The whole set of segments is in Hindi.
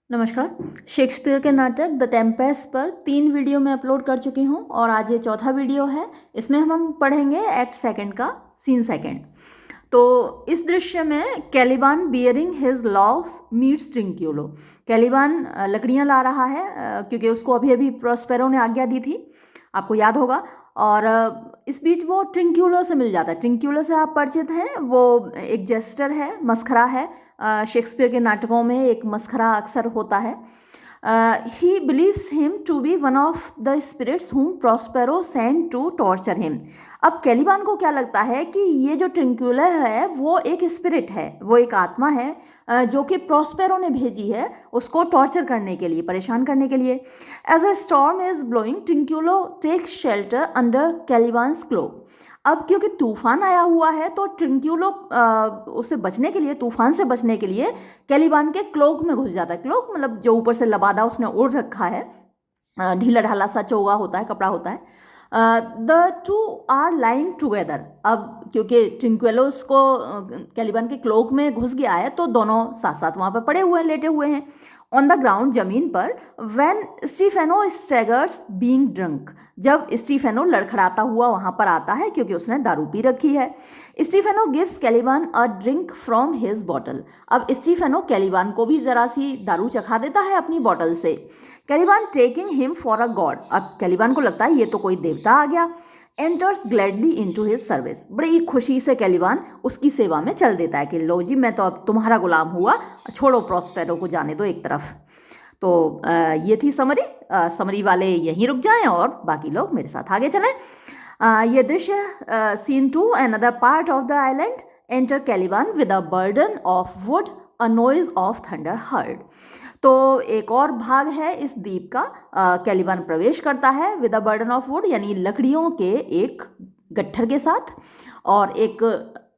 नमस्कार। शेक्सपियर के नाटक द टेम्पेस्ट पर 3 वीडियो मैं अपलोड कर चुकी हूँ और आज ये चौथा वीडियो है। इसमें हम पढ़ेंगे एक्ट सेकंड का सीन सेकंड। तो इस दृश्य में Caliban bearing his logs meets Trinculo. Caliban लकड़ियाँ ला रहा है क्योंकि उसको अभी अभी प्रोस्पेरो ने आज्ञा दी थी, आपको याद होगा। और इस बीच वो ट्रिंक्यूलो से मिल जाता है। ट्रिंक्यूलो से आप परिचित हैं, वो एक जेस्टर है, मस्खरा है। शेक्सपियर के नाटकों में एक मस्खरा अक्सर होता है। He believes him to be one of the spirits whom Prospero send to torture him. अब कैलिबान को क्या लगता है कि ये जो ट्रिंक्यूला है वो एक स्पिरिट है, वो एक आत्मा है जो कि प्रोस्पेरो ने भेजी है उसको टॉर्चर करने के लिए, परेशान करने के लिए। As a storm is blowing Trinculo takes shelter under Caliban's cloak. अब क्योंकि तूफान आया हुआ है तो ट्रिंक्यूलो उससे बचने के लिए, तूफान से बचने के लिए कैलिबान के क्लोक में घुस जाता है। क्लोक मतलब जो ऊपर से लबादा उसने ओढ़ रखा है, ढीला ढाला सा चोगा होता है, कपड़ा होता है। The two are lying together. अब क्योंकि ट्रिंक्वेलोस को कैलिबान के क्लोक में घुस गया है तो दोनों साथ साथ वहाँ पर पड़े हुए हैं, लेटे हुए हैं ऑन द ग्राउंड, जमीन पर। When Stephano staggers being drunk. जब स्टीफेनो लड़खड़ाता हुआ वहाँ पर आता है क्योंकि उसने दारू पी रखी है। Stephano gives Caliban a drink from his bottle. अब स्टीफेनो कैलिबान को भी जरा सी दारू चखा देता है अपनी बॉटल से। Caliban taking him for a god. अब कैलिबान को लगता है ये तो कोई देवता आ गया। Enters gladly into his service. बड़ी खुशी से कैलिबान उसकी सेवा में चल देता है कि लो जी, मैं तो अब तुम्हारा गुलाम हुआ, छोड़ो प्रोस्पेरो को जाने दो एक तरफ। तो ये थी समरी। समरी वाले यहीं रुक जाएं और बाकी लोग मेरे साथ आगे चलें। ये दृश्य scene 2 another part of the island. Enter Caliban with a burden of wood, a noise of thunder heard. तो एक और भाग है इस द्वीप का। कैलिबान प्रवेश करता है with a burden of would, यानी लकड़ियों के एक गट्ठर के साथ, और एक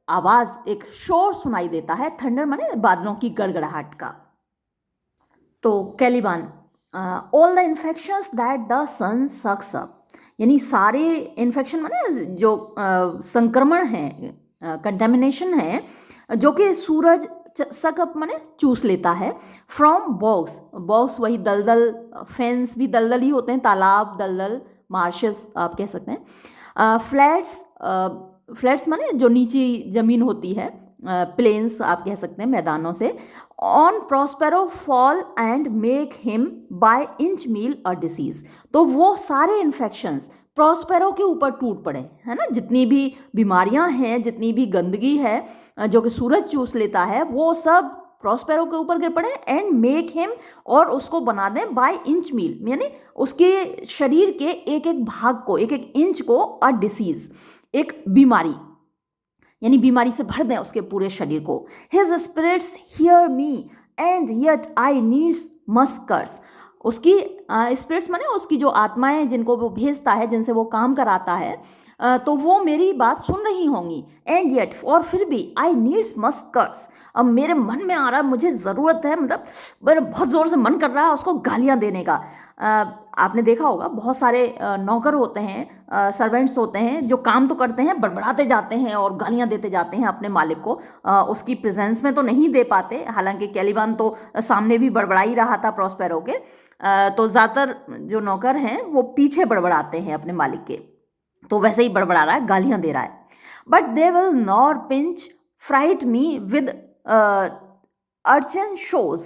आवाज़, एक शोर सुनाई देता है। थंडर माने बादलों की गड़गड़ाहट का। तो Caliban all the infections that the sun sucks up, यानी सारे इन्फेक्शन माने जो संक्रमण हैं, कंटेमिनेशन है जो कि सूरज सकअप माने चूस लेता है। फ्रॉम बॉक्स, बॉक्स वही दलदल, फेंस भी दलदल ही होते हैं, तालाब दलदल, मार्शेस आप कह सकते हैं। फ्लैट्स, फ्लैट्स माने जो नीची जमीन होती है, प्लेन्स आप कह सकते हैं, मैदानों से। On Prospero fall and make him by inchmeal a disease. तो वो सारे इन्फेक्शंस प्रोस्पेरो के ऊपर टूट पड़े, है ना। जितनी भी बीमारियां हैं, जितनी भी गंदगी है जो कि सूरज चूस लेता है, वो सब प्रोस्पेरो के ऊपर गिर पड़े। एंड मेक हिम, और उसको बना दें बाय इंच मील, यानी उसके शरीर के एक एक भाग को, एक एक इंच को, अ डिसीज, एक बीमारी, यानी बीमारी से भर दें उसके पूरे शरीर को। His spirits hear me and yet I needs must curse. उसकी स्पिरिट्स माने उसकी जो आत्माएं जिनको वो भेजता है, जिनसे वो काम कराता है, तो वो मेरी बात सुन रही होंगी। एंड येट, और फिर भी, आई नीड्स मस्ट कर्स। अब मेरे मन में आ रहा है, मुझे ज़रूरत है, मतलब मेरा बहुत ज़ोर से मन कर रहा है उसको गालियाँ देने का। आपने देखा होगा बहुत सारे नौकर होते हैं, सर्वेंट्स होते हैं, जो काम तो करते हैं, बड़बड़ाते जाते हैं और गालियाँ देते जाते हैं अपने मालिक को। उसकी प्रेजेंस में तो नहीं दे पाते, हालांकि कैलिबान तो सामने भी बड़बड़ा ही रहा था प्रोस्पेरो के। तो ज़्यादातर जो नौकर हैं वो पीछे बड़बड़ाते हैं अपने मालिक के। तो वैसे ही बड़बड़ा रहा है, गालियाँ दे रहा है। But they will nor pinch fright me with urchin shows,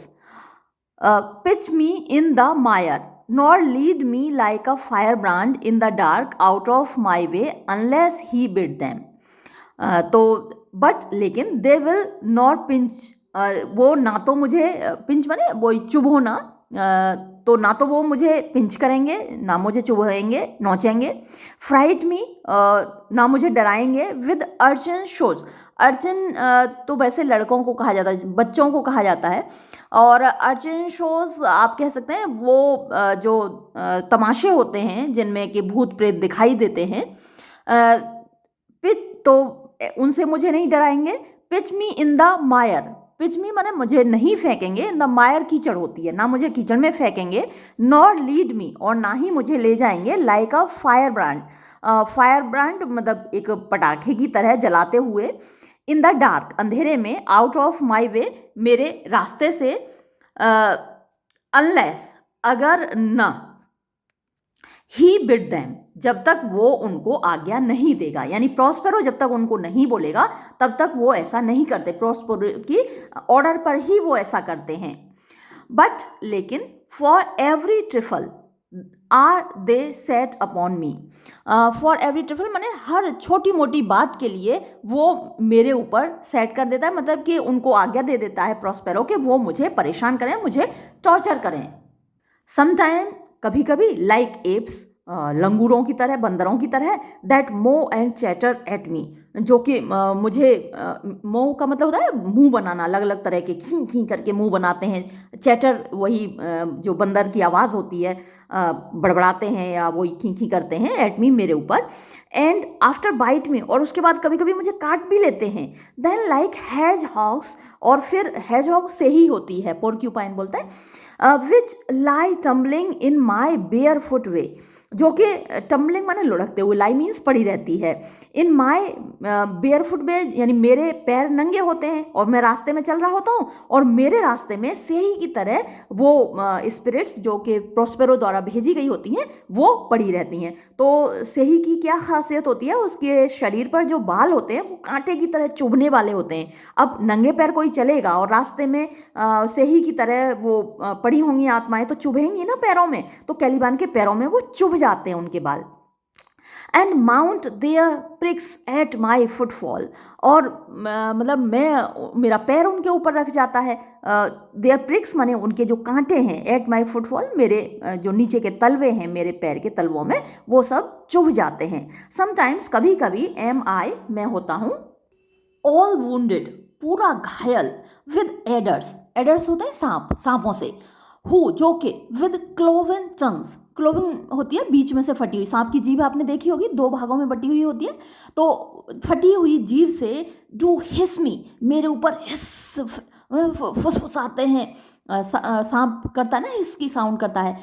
pitch me in the mire, nor lead me like a firebrand in the dark out of my way unless he bid them. तो बट लेकिन दे विल नॉट पिंच, वो ना तो मुझे पिंच माने वो चुभोना, तो ना तो वो मुझे पिंच करेंगे, ना मुझे चुभेंगे, नोचेंगे। फ्राइट मी, ना मुझे डराएंगे। विद अर्चन शोज, अर्चन तो वैसे लड़कों को कहा जाता है, बच्चों को कहा जाता है। और अर्चन शोज आप कह सकते हैं वो जो तमाशे होते हैं जिनमें कि भूत प्रेत दिखाई देते हैं। पिच, तो उनसे मुझे नहीं डराएंगे। Pitch me in the Mayar, pitch मी माने मुझे नहीं फेंकेंगे, इन द मायर कीचड़ होती है, ना मुझे कीचड़ में फेंकेंगे। नॉर लीड मी, और ना ही मुझे ले जाएंगे like a fire brand, fire brand मतलब एक पटाखे की तरह जलाते हुए। इन द डार्क, अंधेरे में। आउट ऑफ माई वे, मेरे रास्ते से। अनलेस, अगर न, ही बिड दैम, जब तक वो उनको आज्ञा नहीं देगा, यानी प्रॉस्पेरो जब तक उनको नहीं बोलेगा तब तक वो ऐसा नहीं करते, प्रॉस्पेरो की ऑर्डर पर ही वो ऐसा करते हैं। बट लेकिन for every trifle are they set upon me, for every trifle माने हर छोटी मोटी बात के लिए वो मेरे ऊपर सेट कर देता है, मतलब कि उनको आज्ञा दे देता है प्रॉस्पेरो कि वो मुझे परेशान करें, मुझे टॉर्चर करें। समटाइम, कभी कभी, लाइक एप्स, लंगूरों की तरह, बंदरों की तरह, दैट मो एंड चैटर एट मी, जो कि मुझे, मो का मतलब होता है मुंह बनाना, अलग अलग तरह के खी खी करके मुंह बनाते हैं। चैटर वही जो बंदर की आवाज़ होती है, बड़बड़ाते हैं या वही खी खी करते हैं एट मी, मेरे ऊपर। एंड आफ्टर बाइट मी, और उसके बाद कभी कभी मुझे काट भी लेते हैं। देन लाइक हैज हॉग्स, और फिर हैज हॉग से ही होती है, पोर्क्यूपाइन बोलते हैं, विच लाई टम्बलिंग इन माई बेयर फुट वे, जो कि टम्बलिंग माने लुढ़कते हुए, लाई मीन्स पड़ी रहती है, इन माई बेयर फुट वे, यानी मेरे पैर नंगे होते हैं और मैं रास्ते में चल रहा होता हूँ, और मेरे रास्ते में सेही की तरह वो स्पिरिट्स जो कि प्रॉस्पेरो द्वारा भेजी गई होती हैं वो पड़ी रहती हैं। तो सेही की क्या खासियत होती है, उसके शरीर पर जो बाल होते हैं वो कांटे की तरह चुभने वाले होते हैं। अब नंगे पैर कोई चलेगा और रास्ते में सेही की तरह वो पड़ी होंगी आत्माएं, तो चुभेंगी ना पैरों में, तो कैलिबान के पैरों में वो चुभ जाते हैं उनके बाल। And mount their pricks at my footfall, और मतलब मेरा पैर उनके ऊपर रख जाता है। देयर प्रिक्स माने उनके जो कांटे हैं, एट माई फुटफॉल, मेरे जो नीचे के तलवे हैं, मेरे पैर के तलवों में, वो सब चुभ जाते हैं। समटाइम्स, कभी कभी, एम आई, मैं होता हूँ, ऑल वुंडेड, पूरा घायल, विद एडर्स, एडर्स होते हैं सांप, सांपों से, हु, जो कि, विद क्लोवन टंग्स, क्लोवन होती है बीच में से फटी हुई, सांप की जीभ आपने देखी होगी, दो भागों में बटी हुई होती है, तो फटी हुई जीभ से डू हिस मी, मेरे ऊपर हिस, फुसफुसाते हैं, सांप करता है ना, हिस की साउंड करता है,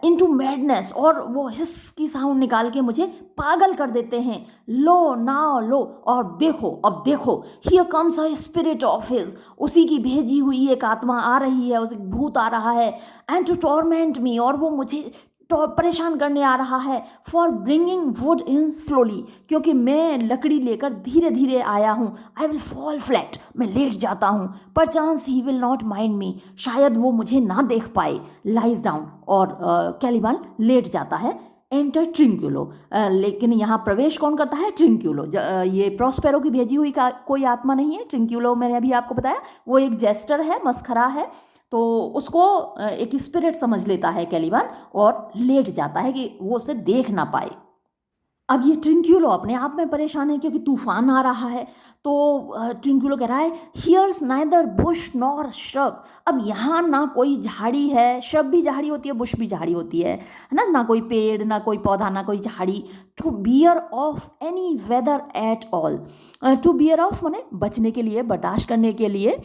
इनटू मैडनेस, और वो हिस की साउंड निकाल के मुझे पागल कर देते हैं। लो नाउ लो, और देखो, अब देखो, here comes a spirit of his, उसी की भेजी हुई एक आत्मा आ रही है, उसे भूत आ रहा है, एंड टू टॉर्मेंट मी, और वो मुझे परेशान करने आ रहा है, for bringing would in slowly, क्योंकि मैं लकड़ी लेकर धीरे धीरे आया हूँ। आई विल फॉल फ्लैट, मैं लेट जाता हूँ, पर chance he will not mind मी, शायद वो मुझे ना देख पाए। लाइज डाउन, और कैलिबान लेट जाता है। एंटर ट्रिंक्यूलो, लेकिन यहाँ प्रवेश कौन करता है? ट्रिंक्यूलो। ये प्रॉस्पेरो की भेजी हुई का कोई आत्मा नहीं है। ट्रिंक्यूलो मैंने अभी आपको बताया, वो एक जेस्टर है, मस्खरा है, तो उसको एक स्पिरिट समझ लेता है कैलिबान, और लेट जाता है कि वो उसे देख ना पाए। अब ये ट्रिंक्यूलो अपने आप में परेशान है क्योंकि तूफान आ रहा है, तो ट्रिंक्यूलो कह रहा है, here's neither bush nor shrub, अब यहाँ ना कोई झाड़ी है, श्रब भी झाड़ी होती है, बुश भी झाड़ी होती है ना, ना कोई पेड़, ना कोई पौधा, ना कोई झाड़ी, to bear off any weather at all, to bear off माने बचने के लिए, बर्दाश्त करने के लिए,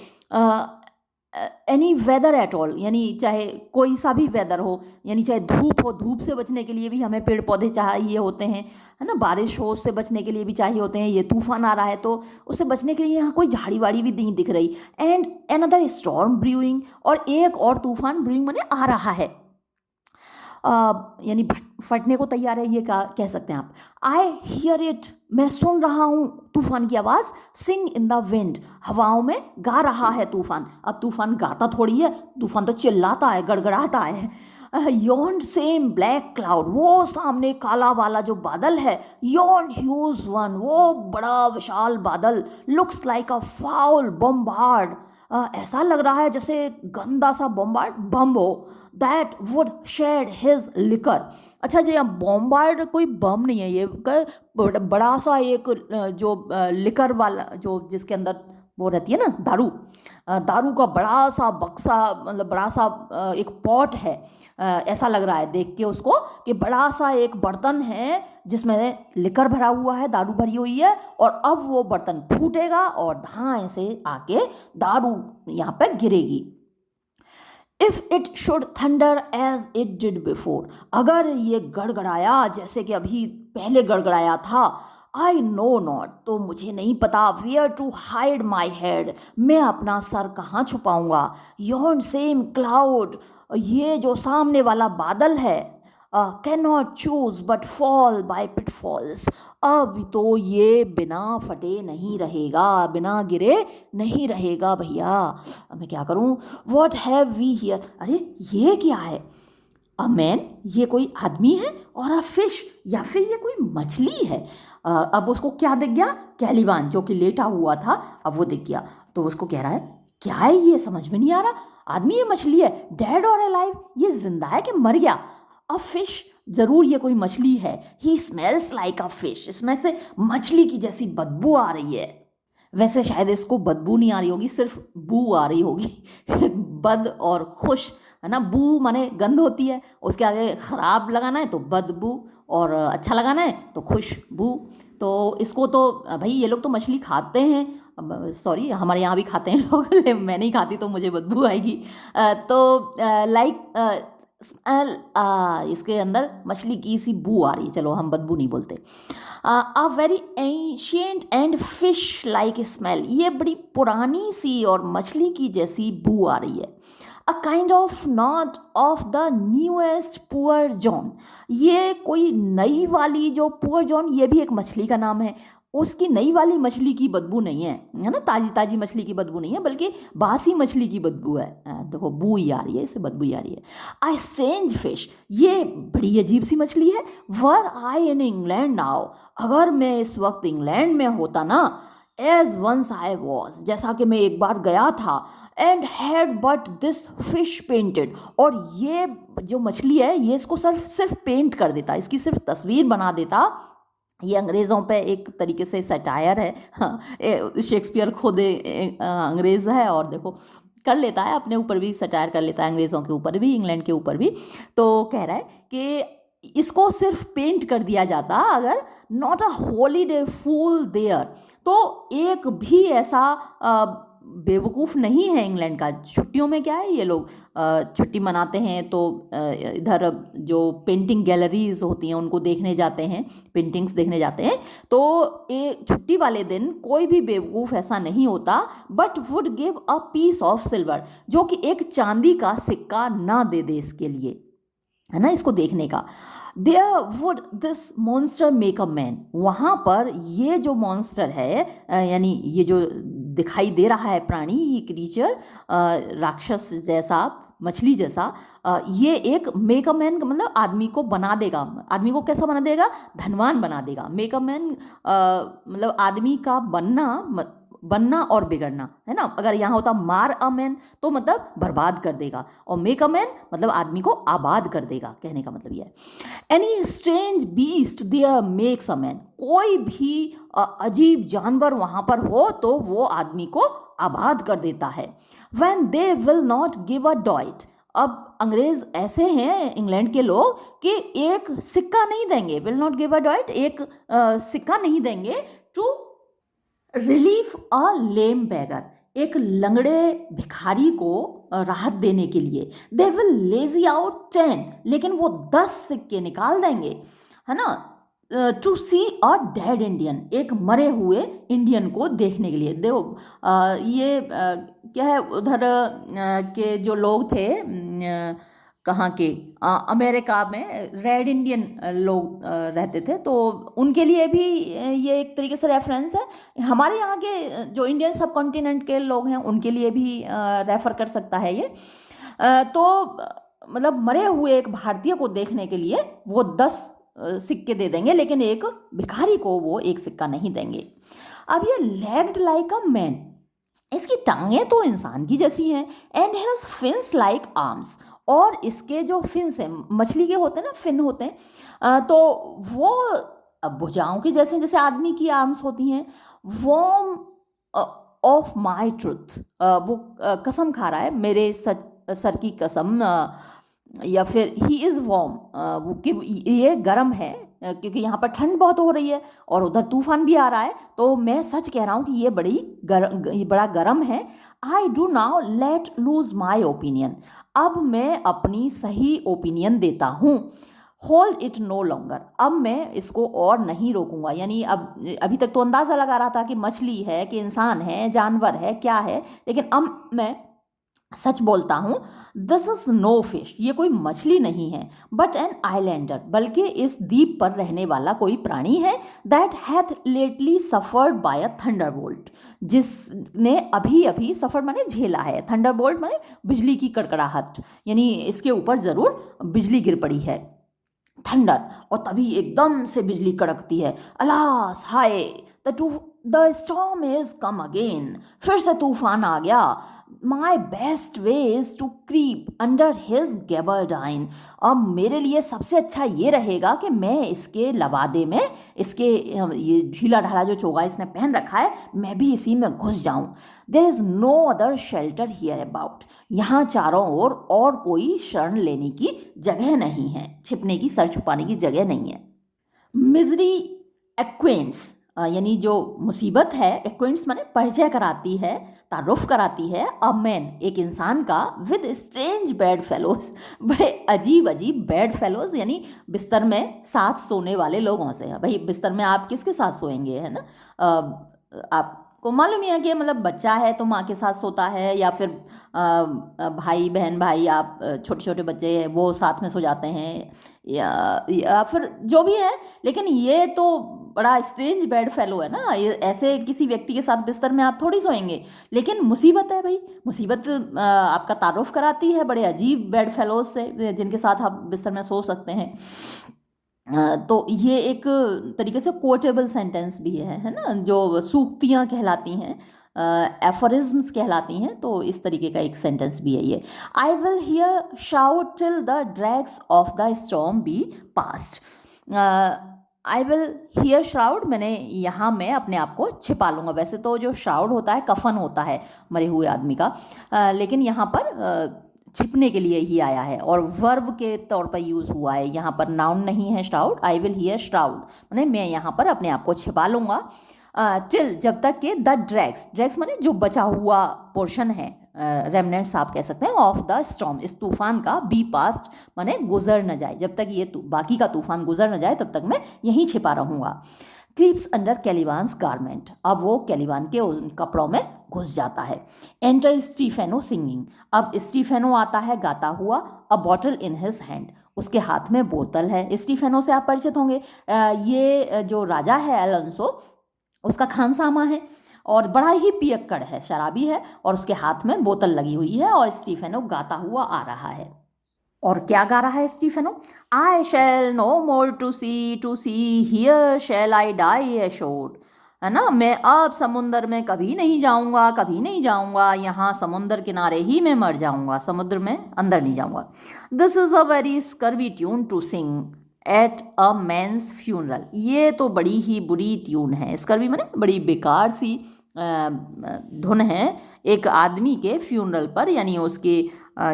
एनी वेदर एट ऑल, यानी चाहे कोई सा भी वेदर हो, यानी चाहे धूप हो, धूप से बचने के लिए भी हमें पेड़ पौधे चाहिए होते हैं, है ना, बारिश हो उससे बचने के लिए भी चाहिए होते हैं, ये तूफान आ रहा है तो उससे बचने के लिए यहाँ कोई झाड़ी वाड़ी भी नहीं दिख रही। एंड अनदर स्टॉर्म ब्रूइंग, और एक और तूफान, ब्रूइंग माने आ रहा है, यानी फटने को तैयार है, ये कह सकते हैं आप। आई हियर इट, मैं सुन रहा हूँ तूफान की आवाज़, सिंग इन द विंड, हवाओं में गा रहा है तूफान। अब तूफान गाता थोड़ी है, तूफान तो चिल्लाता है, गड़गड़ाता है। योन सेम ब्लैक क्लाउड, वो सामने काला वाला जो बादल है, योन ह्यूज वन, वो बड़ा विशाल बादल, लुक्स लाइक अ फाउल बम्बार्ड, ऐसा लग रहा है जैसे गंदा सा बम्बार्ड बम हो, that would shed his liquor. अच्छा जी, बॉम्बार्ड कोई बम नहीं है, ये बड़ा सा एक जो लिकर वाला, जो जिसके अंदर वो रहती है ना दारू, दारू का बड़ा सा बक्सा, मतलब बड़ा सा एक पॉट है, ऐसा लग रहा है देख के उसको कि बड़ा सा एक बर्तन है जिसमें लिकर भरा हुआ है, दारू भरी हुई है, और अब वो बर्तन फूटेगा और धाएं से आके दारू यहाँ पर गिरेगी। If it should thunder as it did before, अगर ये गड़गड़ाया जैसे कि अभी पहले गड़गड़ाया था, आई नो नॉट, तो मुझे नहीं पता, where to hide my head, मैं अपना सर कहाँ छुपाऊंगा। योन सेम क्लाउड, ये जो सामने वाला बादल है, can not choose but fall bye pitfalls, अब तो ये बिना फटे नहीं रहेगा, बिना गिरे नहीं रहेगा भैया। अब मैं क्या करूं? वॉट हैव वी हियर, अरे ये क्या है? अ मैन, ये कोई आदमी है, और अ फिश, या फिर ये कोई मछली है। अब उसको क्या दिख गया? कैलिबान जो कि लेटा हुआ था, अब वो दिख गया। तो उसको कह रहा है क्या है ये, समझ में नहीं आ रहा, आदमी ये मछली है, डेड और अलाइव, ये जिंदा है कि मर गया? अ फिश, जरूर ये कोई मछली है। ही स्मेल्स लाइक अ फिश, इसमें से मछली की जैसी बदबू आ रही है। वैसे शायद इसको बदबू नहीं आ रही होगी, सिर्फ बू आ रही होगी। बद और खुश है ना, बू माने गंध होती है, उसके आगे खराब लगाना है तो बदबू, और अच्छा लगाना है तो खुशबू। तो इसको तो भाई ये लोग तो मछली खाते हैं, सॉरी हमारे यहाँ भी खाते हैं लोग, मैं नहीं खाती तो मुझे बदबू आएगी। तो लाइक स्मेल, इसके अंदर मछली की सी बू आ रही है, चलो हम बदबू नहीं बोलते। A very ancient and fish like smell, ये बड़ी पुरानी सी और मछली की जैसी बू आ रही है। A kind of not of the newest poor John, ये कोई नई वाली जो पुअर जॉन, ये भी एक मछली का नाम है, उसकी नई वाली मछली की बदबू नहीं है ना, ताजी ताजी मछली की बदबू नहीं है, बल्कि बासी मछली की बदबू है। देखो बू ही आ रही है, इससे बदबू ही आ रही है। आई स्ट्रेंज फिश, ये बड़ी अजीब सी मछली है। वर आई इन इंग्लैंड नाउ, अगर मैं इस वक्त इंग्लैंड में होता ना, एज वंस आई वॉज, जैसा कि मैं एक बार गया था, and had but this fish painted, और ये जो मछली है ये इसको सिर्फ सिर्फ पेंट कर देता, इसकी सिर्फ तस्वीर बना देता। ये अंग्रेज़ों पे एक तरीके से सटायर है। हाँ, शेक्सपियर खुद अंग्रेज़ है, और देखो कर लेता है, अपने ऊपर भी सटायर कर लेता है, अंग्रेज़ों के ऊपर भी, इंग्लैंड के ऊपर भी। तो कह रहा है कि इसको सिर्फ पेंट कर दिया जाता अगर not a holiday fool there, तो एक भी ऐसा बेवकूफ़ नहीं है इंग्लैंड का। छुट्टियों में क्या है, ये लोग छुट्टी मनाते हैं तो इधर जो पेंटिंग गैलरीज होती हैं उनको देखने जाते हैं, पेंटिंग्स देखने जाते हैं। तो एक छुट्टी वाले दिन कोई भी बेवकूफ़ ऐसा नहीं होता but would give a piece of silver, जो कि एक चांदी का सिक्का ना दे दे इसके लिए, है ना, इसको देखने का। There would this monster make a man, वहाँ पर ये जो मॉन्स्टर है, यानी ये जो दिखाई दे रहा है प्राणी, ये क्रीचर, राक्षस जैसा, मछली जैसा, ये एक मेक अ मैन मतलब आदमी को बना देगा। आदमी को कैसा बना देगा? धनवान बना देगा। मेक अ मैन मतलब आदमी का बनना और बिगड़ना, है ना। अगर यहाँ होता मार अ मैन तो मतलब बर्बाद कर देगा, और मेक अ मैन मतलब आदमी को आबाद कर देगा, कहने का मतलब यह है। Any strange beast there makes a man, कोई भी अजीब जानवर वहाँ पर हो तो वो आदमी को आबाद कर देता है। When they will not give a doit, अब अंग्रेज ऐसे हैं इंग्लैंड के लोग कि एक सिक्का नहीं देंगे, will not give a doit, एक सिक्का नहीं देंगे to relief a lame beggar, एक लंगड़े भिखारी को राहत देने के लिए। दे विल लेजी आउट 10, लेकिन वो 10 सिक्के निकाल देंगे, है ना, to see a dead Indian, एक मरे हुए इंडियन को देखने के लिए। देखो ये क्या है, उधर के जो लोग थे, कहाँ के, अमेरिका में रेड इंडियन लोग रहते थे, तो उनके लिए भी ये एक तरीके से रेफरेंस है। हमारे यहाँ के जो इंडियन सब कॉन्टिनेंट के लोग हैं उनके लिए भी रेफर कर सकता है ये। तो मतलब मरे हुए एक भारतीय को देखने के लिए वो 10 सिक्के दे देंगे, लेकिन एक भिखारी को वो एक सिक्का नहीं देंगे। अब ये लेग्ड लाइक अ मैन, इसकी टांगें तो इंसान की जैसी हैं, and has fins like arms, और इसके जो फिन्स हैं, मछली के होते हैं ना, फिन होते हैं, तो वो भुजाओं की जैसे, जैसे आदमी की आर्म्स होती हैं। वॉर्म ऑफ माई ट्रुथ, वो कसम खा रहा है मेरे सच सर की कसम, या फिर ही इज़ वॉर्म, वो कि ये गर्म है, क्योंकि यहाँ पर ठंड बहुत हो रही है और उधर तूफान भी आ रहा है, तो मैं सच कह रहा हूँ कि ये बड़ा गर्म है। I do now let lose my opinion, अब मैं अपनी सही ओपिनियन देता हूँ। होल्ड इट नो लॉन्गर, अब मैं इसको और नहीं रोकूंगा, यानी अब अभी तक तो अंदाज़ा लगा रहा था कि मछली है कि इंसान है, जानवर है, क्या है, लेकिन अब मैं सच बोलता हूँ, दिस इज नो फिश, ये कोई मछली नहीं है, बट एन आइलैंडर, बल्कि इस द्वीप पर रहने वाला कोई प्राणी है, that hath lately suffered by a thunderbolt, जिसने अभी अभी सफर माने झेला है, थंडरबोल्ट माने बिजली की कड़कड़ाहट, यानी इसके ऊपर ज़रूर बिजली गिर पड़ी है, थंडर, और तभी एकदम से बिजली कड़कती है, अलास हाय, the storm is come again, फिर से तूफान आ गया, my best way is to creep under his gaberdine, अब मेरे लिए सबसे अच्छा ये रहेगा कि मैं इसके लबादे में, इसके ये ढीला ढाला जो चोगा इसने पहन रखा है, मैं भी इसी में घुस जाऊं, there is no other shelter hereabout, यहाँ चारों ओर और कोई शरण लेने की जगह नहीं है, छिपने की, सर छुपाने की जगह नहीं है। मिजरी एक्वेंट्स, यानी जो मुसीबत है, एक्वेंट्स माने परिचय कराती है, तारुफ कराती है, अ मैन, एक इंसान का, विद स्ट्रेंज बेड फेलोज, बड़े अजीब अजीब बेड फेलोज, यानी बिस्तर में साथ सोने वाले लोगों से। भाई बिस्तर में आप किसके साथ सोएंगे, है ना, आपको मालूम ही है कि मतलब बच्चा है तो माँ के साथ सोता है, या फिर भाई बहन, भाई आप छोटे छोटे बच्चे हैं वो साथ में सो जाते हैं, या फिर जो भी है, लेकिन ये तो बड़ा स्ट्रेंज बेड फेलो है ना, ये ऐसे किसी व्यक्ति के साथ बिस्तर में आप थोड़ी सोएंगे, लेकिन मुसीबत है भाई, मुसीबत आपका तारुफ कराती है बड़े अजीब बेड फेलोज से, जिनके साथ आप बिस्तर में सो सकते हैं। तो ये एक तरीके से कोटेबल सेंटेंस भी है ना, जो सूक्तियाँ कहलाती हैं, एफोरिज्म्स कहलाती हैं, तो इस तरीके का एक सेंटेंस भी है ये। I will here shroud till the dregs of the storm be past, I will here shroud, मैंने यहाँ मैं अपने आप को छिपा लूँगा, वैसे तो जो श्राउड होता है कफन होता है मरे हुए आदमी का, लेकिन यहाँ पर छिपने के लिए ही आया है और वर्ब के तौर पर यूज़ हुआ है, यहाँ पर नाउन नहीं है shroud, I will here shroud माने मैं यहाँ पर अपने आप को छिपा लूँगा, टिल, जब तक कि द ड्रैग्स, ड्रैग्स माने जो बचा हुआ पोर्शन है, रेमनेंट्स आप कह सकते हैं, ऑफ द स्टॉर्म, इस तूफान का, बी पास्ट माने गुजर न जाए, जब तक ये बाकी का तूफान गुजर न जाए तब तक मैं यहीं छिपा रहूँगा। क्रीप्स अंडर कैलिवान्स गारमेंट, अब वो कैलिवान के उन कपड़ों में घुस जाता है। एंटर स्टीफेनो सिंगिंग, अब स्टीफेनो आता है गाता हुआ, अ बॉटल इन हिज हैंड, उसके हाथ में बोतल है। स्टीफेनो से आप परिचित होंगे, ये जो राजा है अलोंसो, उसका खानसामा है और बड़ा ही पियक्कड़ है, शराबी है, और उसके हाथ में बोतल लगी हुई है और स्टीफेनो गाता हुआ आ रहा है। और क्या गा रहा है Stephano? I shall no more to sea here shall I die ashore, है ना, मैं अब समुंदर में कभी नहीं जाऊंगा, कभी नहीं जाऊंगा, यहाँ समुंदर किनारे ही मैं मर जाऊंगा, समुद्र में अंदर नहीं जाऊंगा। This is a very scurvy tune to sing at a man's funeral, ये तो बड़ी ही बुरी ट्यून है, स्कर्वी माने बड़ी बेकार सी धुन है एक आदमी के फ्यूनरल पर, यानी उसके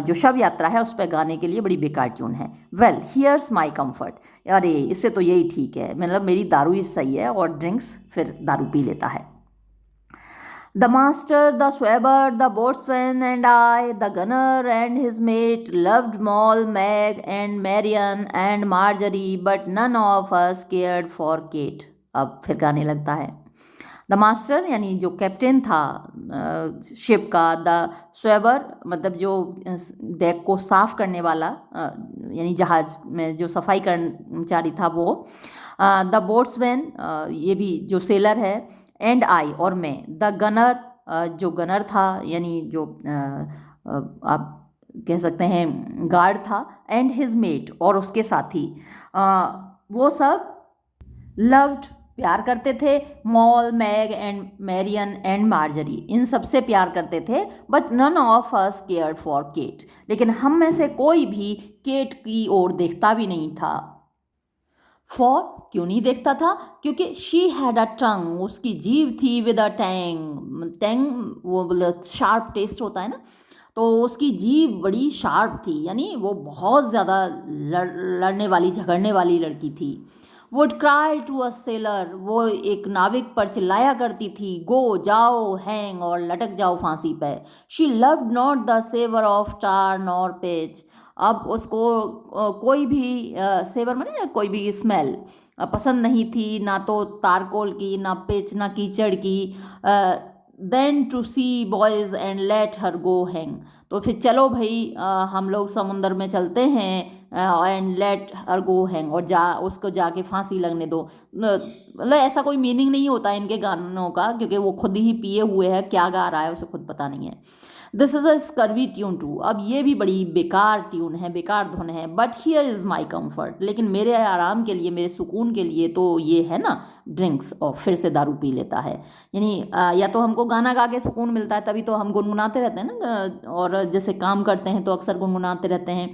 जो शव यात्रा है उस पर गाने के लिए बड़ी बेकार ट्यून है। वेल हियर्स माई कम्फर्ट, अरे इससे तो यही ठीक है, मतलब मेरी दारू ही सही है, और ड्रिंक्स फिर दारू पी लेता है। The master, the swabber, the boatswain and I, the gunner and his mate loved Moll, Meg and Marian and Marjorie, but none of us cared for Kate. अब फिर गाने लगता है। द मास्टर यानी जो कैप्टन था शिप का, द स्वेबर मतलब जो डेक को साफ करने वाला, यानी जहाज़ में जो सफाई कर्मचारी था वो, द बोट्समैन ये भी जो सेलर है, एंड आई और मैं, द गनर जो गनर था यानी जो आप कह सकते हैं गार्ड था, एंड हिज मेट और उसके साथी, वो सब लव्ड प्यार करते थे, Mall, Meg and Marian and Margery, इन सब से प्यार करते थे, but none of us cared for Kate, लेकिन हम में से कोई भी केट की ओर देखता भी नहीं था। फॉर क्यों नहीं देखता था? क्योंकि शी हैड अ टंग, उसकी जीभ थी, विद अ टैंग, टैंग वो शार्प टेस्ट होता है ना, तो उसकी जीभ बड़ी शार्प थी, यानी वो बहुत ज़्यादा लड़ने वाली, झगड़ने वाली लड़की थी। Would cry to a sailor, वो एक नाविक पर चिल्लाया करती थी, गो जाओ, हैंग और लटक जाओ फांसी पे। She loved not the savour of tar nor pitch, अब उसको कोई भी सेवर माने कोई भी स्मेल पसंद नहीं थी, ना तो तारकोल की, ना पेच, ना कीचड़ की। Then to sea boys and let her go hang, तो फिर चलो भाई हम लोग समुंदर में चलते हैं and let her go hang, और उसको जाके फांसी लगने दो। मतलब ऐसा कोई मीनिंग नहीं होता इनके गानों का, क्योंकि वो खुद ही पिए हुए है, क्या गा रहा है उसे खुद पता नहीं है। This is a scurvy tune too. अब ये भी बड़ी बेकार ट्यून है, बेकार धुन है। But here is my comfort, लेकिन मेरे आराम के लिए, मेरे सुकून के लिए तो ये है ना ड्रिंक्स, और फिर से दारू पी लेता है। यानी या तो हमको गाना गा के सुकून मिलता है, तभी तो हम गुनगुनाते रहते हैं ना, और जैसे काम करते हैं तो अक्सर गुनगुनाते रहते हैं,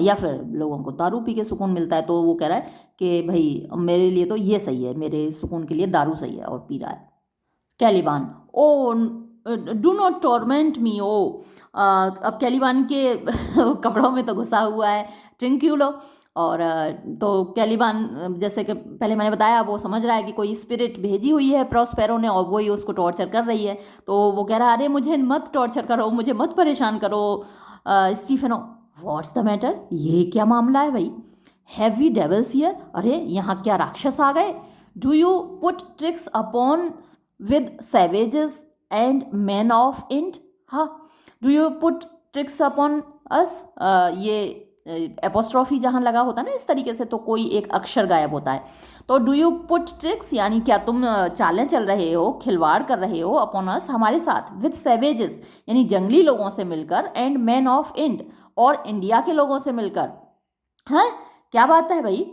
या फिर लोगों को दारू पी के सुकून मिलता है। तो वो कह रहा है कि भाई मेरे लिए तो ये सही है, मेरे सुकून के लिए दारू सही है, और पी रहा है। कैलिबान, ओ डू नॉट टॉर्मेंट मी ओ। अब कैलिबान के कपड़ों में तो घुसा हुआ है ट्रिंक्यूलो, और तो कैलिबान, जैसे कि पहले मैंने बताया, वो समझ रहा है कि कोई स्पिरिट भेजी हुई है प्रॉस्पेरो ने, और वही उसको टॉर्चर कर रही है। तो वो कह रहा है अरे मुझे मत टॉर्चर करो, मुझे मत परेशान करो स्टीफेनो। व्हाट्स द मैटर, ये क्या मामला है भाई? हैवी डेविल्स हियर, अरे यहाँ क्या राक्षस आ गए? Do you put tricks upon with savages and men of Ind, हाँ, do you put tricks upon us. ये एपोस्ट्रॉफी जहाँ लगा होता है ना इस तरीके से, तो कोई एक अक्षर गायब होता है। तो डू यू पुट ट्रिक्स यानी क्या तुम चालें चल रहे हो, खिलवाड़ कर रहे हो, अपॉन अस हमारे साथ, विद सैवेजेस यानी जंगली लोगों से मिलकर, एंड मैन ऑफ इंड और इंडिया के लोगों से मिलकर। हैं, क्या बात है भाई?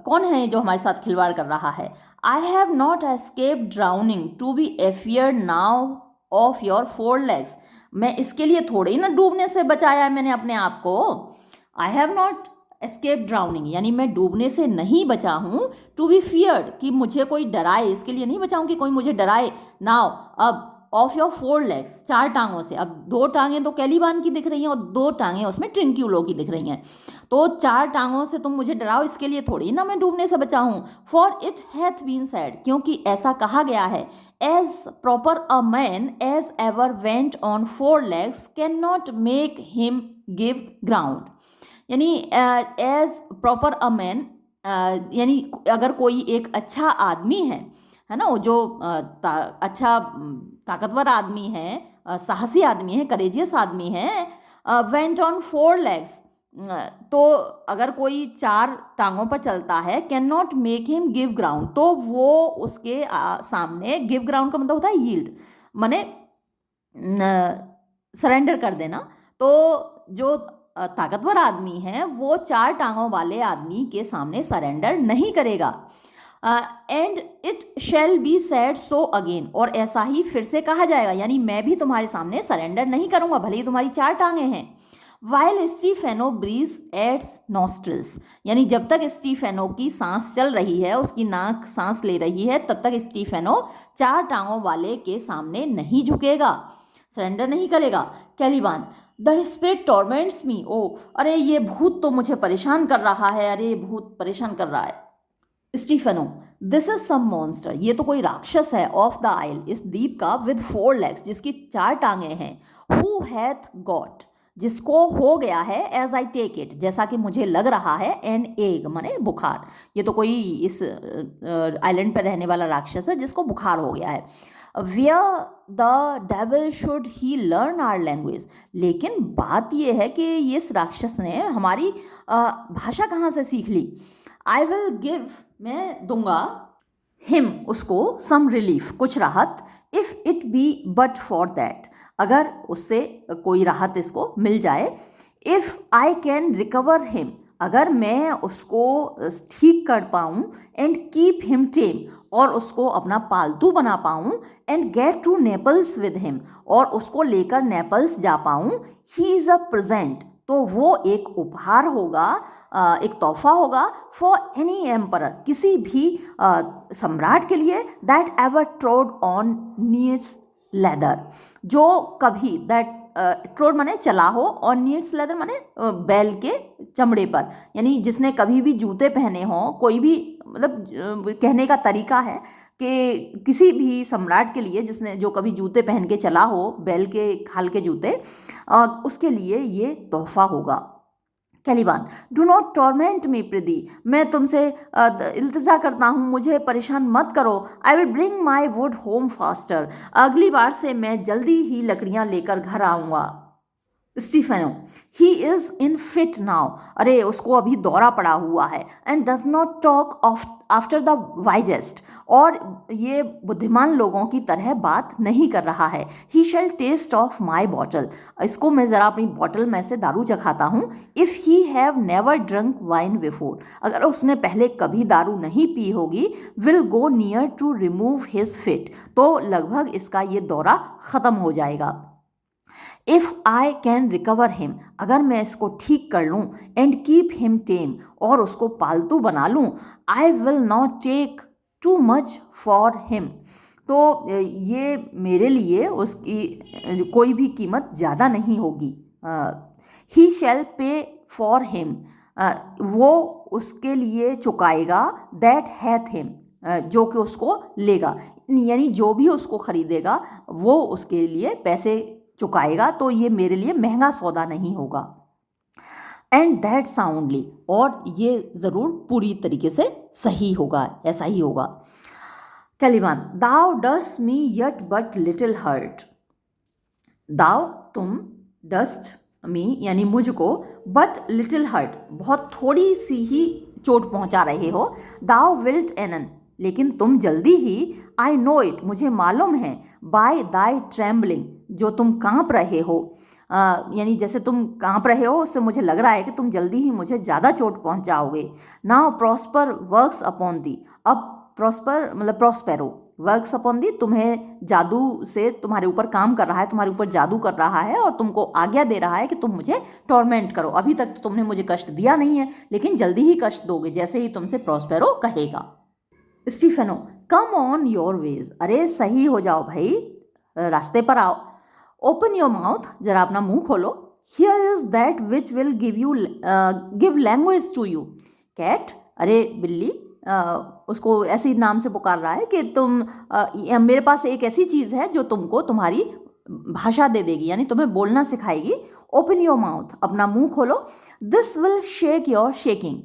कौन है जो हमारे साथ खिलवाड़ कर रहा है? I have not escape drowning to be afeard now of your 4 legs। मैं इसके लिए थोड़े ही ना डूबने से बचाया है मैंने अपने आप को। आई हैव नॉट एस्केप ड्राउनिंग यानी मैं डूबने से नहीं बचा हूँ। टू बी फियर्ड कि मुझे कोई डराए, इसके लिए नहीं बचा हूँ कि कोई मुझे डराए। नाउ अब ऑफ योर 4 legs 4 टांगों से। अब 2 टांगें तो कैलिबान की दिख रही हैं और 2 टांगें उसमें ट्रिंक्यूलो की दिख रही हैं। तो 4 टांगों से तुम मुझे डराओ, इसके लिए थोड़ी ना मैं डूबने से बचा हूँ। For it hath been said, क्योंकि ऐसा कहा गया है, as proper a man as ever went on 4 legs can not make him give ground. यानी एज प्रॉपर अ मैन यानी अगर कोई एक अच्छा आदमी है ना, वो जो अच्छा ताकतवर आदमी है, साहसी आदमी है, करेजियस आदमी है, वेंट ऑन 4 legs, तो अगर कोई 4 टांगों पर चलता है, can not make him give ground, तो वो उसके सामने, गिव ग्राउंड का मतलब होता है यील्ड, माने सरेंडर कर देना। तो जो ताकतवर आदमी है वो 4 टांगों वाले आदमी के सामने सरेंडर नहीं करेगा। And it shall be said so again, और ऐसा ही फिर से कहा जाएगा, यानी मैं भी तुम्हारे सामने सरेंडर नहीं करूंगा, भले ही तुम्हारी 4 टांगें हैं। वाइल स्टीफेनो ब्रीज एट्स नॉस्ट्रिल्स, यानी जब तक स्टीफेनो की सांस चल रही है, उसकी नाक सांस ले रही है, तब तक स्टीफेनो 4 टांगों वाले के सामने नहीं झुकेगा, सरेंडर नहीं करेगा। कैलिबान, द स्पिरिट टॉर्मेंट्स मी, ओ अरे ये भूत तो मुझे परेशान कर रहा है, अरे ये भूत परेशान कर रहा है। Stephano, this is some monster, ये तो कोई राक्षस है, ऑफ द आइल, इस द्वीप का, विद 4 legs जिसकी 4 टांगें हैं, हु हैथ गॉट जिसको हो गया है, एज आई टेक इट जैसा कि मुझे लग रहा है, एन एग माने बुखार, ये तो कोई इस आइलैंड पर रहने वाला राक्षस है जिसको बुखार हो गया है। Where the devil should he learn our language, लेकिन बात यह है कि इस राक्षस ने हमारी भाषा कहाँ से सीख ली। आई विल गिव, मैं दूंगा, हिम उसको, सम रिलीफ कुछ राहत, if it be but for that अगर उससे कोई राहत इसको मिल जाए। If I can recover him अगर मैं उसको ठीक कर पाऊँ, एंड कीप हिम टेम और उसको अपना पालतू बना पाऊँ, and get to Naples with him और उसको लेकर नेपल्स जा पाऊँ, ही इज़ अ प्रेजेंट तो वो एक उपहार होगा, एक तोहफा होगा, फॉर एनी एम्परर किसी भी सम्राट के लिए, that ever trod on neat's leather जो कभी, दैट ट्रोड माने चला हो, और नीड्स लेदर माने बैल के चमड़े पर, यानी जिसने कभी भी जूते पहने हों, कोई भी मतलब कहने का तरीका है कि किसी भी सम्राट के लिए जिसने जो कभी जूते पहन के चला हो, बैल के खाल के जूते, उसके लिए ये तोहफा होगा। कैलिबान, डू नॉट टॉर्मेंट मी प्रिदी, मैं तुमसे इल्तिजा करता हूँ, मुझे परेशान मत करो। I will bring my would home faster, अगली बार से मैं जल्दी ही लकड़ियाँ लेकर घर आऊँगा। Stefano, he is in fit now, अरे उसको अभी दौरा पड़ा हुआ है, and does not talk of after the wisest, और ये बुद्धिमान लोगों की तरह बात नहीं कर रहा है। ही शैल टेस्ट ऑफ माई बॉटल, इसको मैं ज़रा अपनी बॉटल में से दारू चखाता हूँ। If he have never drunk wine before, अगर उसने पहले कभी दारू नहीं पी होगी, will go near to remove his fit, तो लगभग इसका ये दौरा ख़त्म हो जाएगा। If I can recover him, अगर मैं इसको ठीक कर लूँ, एंड कीप हिम टेम, और उसको पालतू बना लूँ, I will not take too much for him, तो ये मेरे लिए उसकी कोई भी कीमत ज़्यादा नहीं होगी। ही शैल पे फॉर हिम, वो उसके लिए चुकाएगा, दैट हैथ हिम, जो कि उसको लेगा, यानी जो भी उसको खरीदेगा वो उसके लिए पैसे चुकाएगा, तो ये मेरे लिए महंगा सौदा नहीं होगा। एंड दैट साउंडली, और ये ज़रूर पूरी तरीके से सही होगा, ऐसा ही होगा। Caliban, thou dost me yet but little hurt, thou तुम, डस्ट मी यानी मुझको, बट लिटिल हर्ट बहुत थोड़ी सी ही चोट पहुंचा रहे हो, दाउ विल्ट एनन, लेकिन तुम जल्दी ही, आई नो इट मुझे मालूम है, बाय दाई ट्रेम्बलिंग, जो तुम कांप रहे हो, यानी जैसे तुम कांप रहे हो उससे मुझे लग रहा है कि तुम जल्दी ही मुझे ज़्यादा चोट पहुंचाओगे। Now Prosper works upon thee, अब प्रॉस्पर मतलब प्रॉस्पेरो, वर्क्स अपॉन दी तुम्हें जादू से तुम्हारे ऊपर काम कर रहा है, तुम्हारे ऊपर जादू कर रहा है और तुमको आज्ञा दे रहा है कि तुम मुझे टॉर्मेंट करो। अभी तक तो तुमने मुझे कष्ट दिया नहीं है, लेकिन जल्दी ही कष्ट दोगे जैसे ही तुमसे प्रॉस्पेरो कहेगा। Stefano, come on your ways, अरे सही हो जाओ भाई, रास्ते पर आओ। ओपन योर माउथ, जरा अपना मुंह खोलो। Here is that which will give language to you. Cat, अरे बिल्ली, उसको ऐसे नाम से पुकार रहा है कि तुम मेरे पास एक ऐसी चीज़ है जो तुमको तुम्हारी भाषा दे देगी, यानी तुम्हें बोलना सिखाएगी। ओपन योर माउथ, अपना मुंह खोलो। This will shake your shaking,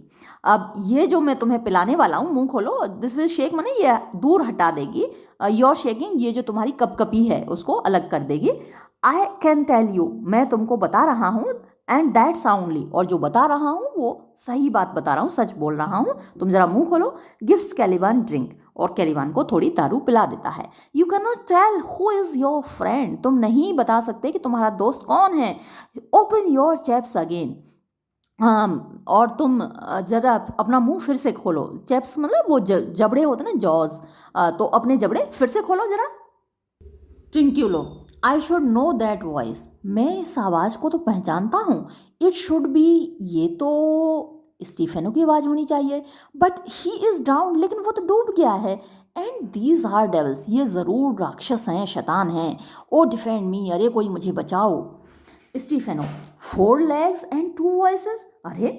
अब ये जो मैं तुम्हें पिलाने वाला हूँ, मुंह खोलो। दिस विल शेक माने ये दूर हटा देगी, योर शेकिंग ये जो तुम्हारी कपकपी है उसको अलग कर देगी। आई कैन टेल यू, मैं तुमको बता रहा हूँ, एंड दैट साउंडली, और जो बता रहा हूँ वो सही बात बता रहा हूँ, सच बोल रहा हूँ। तुम जरा मुंह खोलो। गिव्स कैलिबान ड्रिंक, और कैलिबान को थोड़ी दारू पिला देता है। You can not tell who is your friend, तुम नहीं बता सकते कि तुम्हारा दोस्त कौन है। ओपन योर चैप्स अगेन, और तुम ज़रा अपना मुंह फिर से खोलो। चैप्स मतलब वो जबड़े होते ना, जॉज, तो अपने जबड़े फिर से खोलो जरा। Trinculo, I should know that voice, मैं इस आवाज़ को तो पहचानता हूँ। इट शुड बी, ये तो स्टीफेनो की आवाज़ होनी चाहिए। बट ही इज़ डाउन, लेकिन वो तो डूब गया है। एंड दीज आर डेवल्स, ये ज़रूर राक्षस हैं, शैतान हैं। ओ डिफेंड मी, अरे कोई मुझे बचाओ। स्टीफेनो, 4 legs and 2 voices, अरे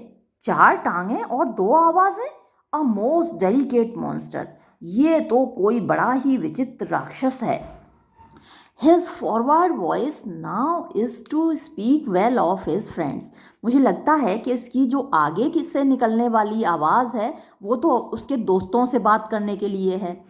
4 टांगें और 2 आवाज़ें। अ मोस्ट डेलिकेट मॉन्स्टर, ये तो कोई बड़ा ही विचित्र राक्षस है। His forward voice now is to speak well of his friends, मुझे लगता है कि इसकी जो आगे से निकलने वाली आवाज़ है वो तो उसके दोस्तों से बात करने के लिए है।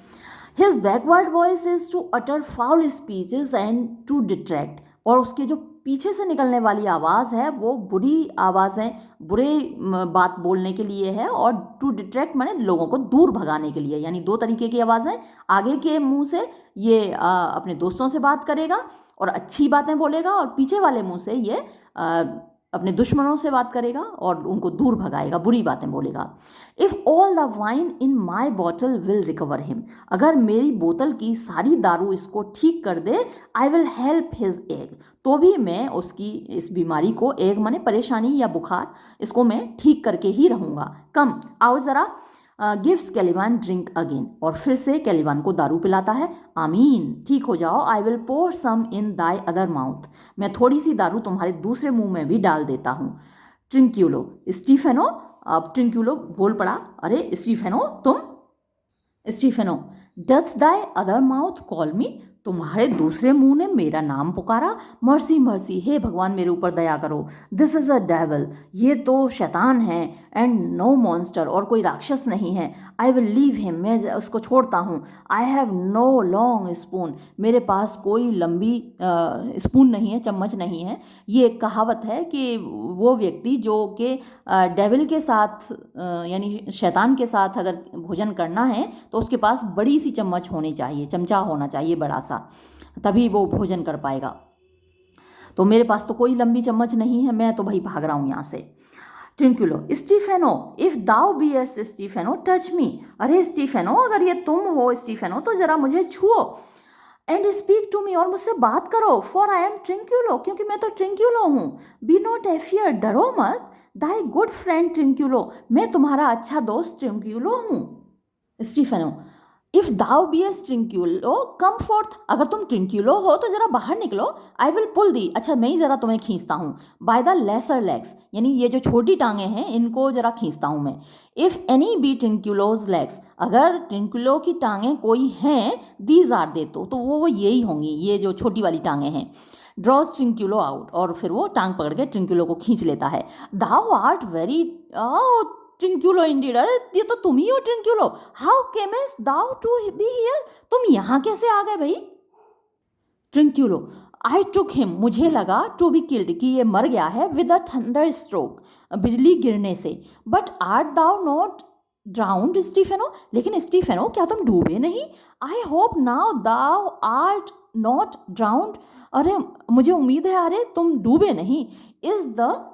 His backward voice is to utter foul speeches and to detract, और उसके जो पीछे से निकलने वाली आवाज़ है वो बुरी आवाज़ें, बुरे बात बोलने के लिए है, और टू डिट्रैक्ट माने लोगों को दूर भगाने के लिए। यानी 2 तरीके की आवाज़ें, आगे के मुंह से ये अपने दोस्तों से बात करेगा और अच्छी बातें बोलेगा, और पीछे वाले मुंह से ये अपने दुश्मनों से बात करेगा और उनको दूर भगाएगा, बुरी बातें बोलेगा। If all the wine in my bottle will recover him, अगर मेरी बोतल की सारी दारू इसको ठीक कर दे, I will help his ague, तो भी मैं उसकी इस बीमारी को, एग माने परेशानी या बुखार, इसको मैं ठीक करके ही रहूँगा। कम आओ ज़रा। गिव्स कैलिबान ड्रिंक अगेन, और फिर से कैलिबान को दारू पिलाता है। आमीन, ठीक हो जाओ। I will pour some in thy other mouth, मैं थोड़ी सी दारू तुम्हारे दूसरे मुंह में भी डाल देता हूँ। ट्रिंक्यूलो, स्टीफेनो, अब ट्रिंक्यूलो बोल पड़ा, अरे स्टीफेनो तुम। स्टीफेनो, डथ दाई अदर माउथ कॉल मी, तुम्हारे दूसरे मुंह ने मेरा नाम पुकारा, मर्सी मर्सी, हे भगवान मेरे ऊपर दया करो, दिस इज़ अ डेविल, ये तो शैतान है, एंड नो मॉन्स्टर, और कोई राक्षस नहीं है, आई विल लीव हिम, मैं उसको छोड़ता हूँ, I have no long spoon, मेरे पास कोई लंबी स्पून नहीं है, चम्मच नहीं है। ये एक कहावत है कि वो व्यक्ति जो कि डेविल के साथ यानी शैतान के साथ अगर भोजन करना है तो उसके पास बड़ी सी चम्मच होनी चाहिए, चमचा होना चाहिए बड़ा सा, तभी वो भोजन कर पाएगा। तो मेरे पास तो कोई लंबी चम्मच नहीं है, मैं तो भाई भाग रहा हूँ यहाँ से। Trinculo, Stephano, if thou beest Stephano touch me, अरे स्टीफेनो अगर ये तुम हो स्टीफेनो तो जरा मुझे छुओ, एंड स्पीक टू मी, और मुझसे बात करो, फॉर आई एम ट्रिंक्युलो, क्योंकि मैं तो ट्रिंक्युलो हूँ, बी नॉट एफियर, डरो मत, दाई गुड फ्रेंड ट्रिंक्युलो, मैं तुम्हारा अच्छा दोस्त ट्रिंक्युलो हूँ। Stephano, if thou beest Trinculo come forth, अगर तुम ट्रिंक्युलो हो तो जरा बाहर निकलो, आई विल पुल दी, अच्छा मैं ही जरा तुम्हें खींचता हूँ, बाय द लेसर लेग्स, यानी ये जो छोटी टांगे हैं इनको जरा खींचता हूँ मैं, इफ एनी बी ट्रिंक्युलोज लेग्स, अगर ट्रिंक्युलो की टांगें कोई हैं, दीज आर दे, तो वो यही होंगी, ये जो छोटी वाली टांगें हैं, ड्रॉज ट्रिंक्युलो आउट, और फिर वो टांग पकड़ के ट्रिंक्युलो को खींच लेता है, thou art very Trinculo indeed, अरे ये तो तुम ही हो Trinculo, how camest thou to be here, तुम यहाँ कैसे आ गए भाई। ट्रिंक्युलो, आई टुक हिम, मुझे लगा, टू बी किल्ड, कि ये मर गया है, विद अ थंडर स्ट्रोक, बिजली गिरने से, but art thou not drowned Stephano, लेकिन स्टीफेनो क्या तुम डूबे नहीं, I hope now thou art not drowned, अरे मुझे उम्मीद है अरे तुम डूबे नहीं, इज द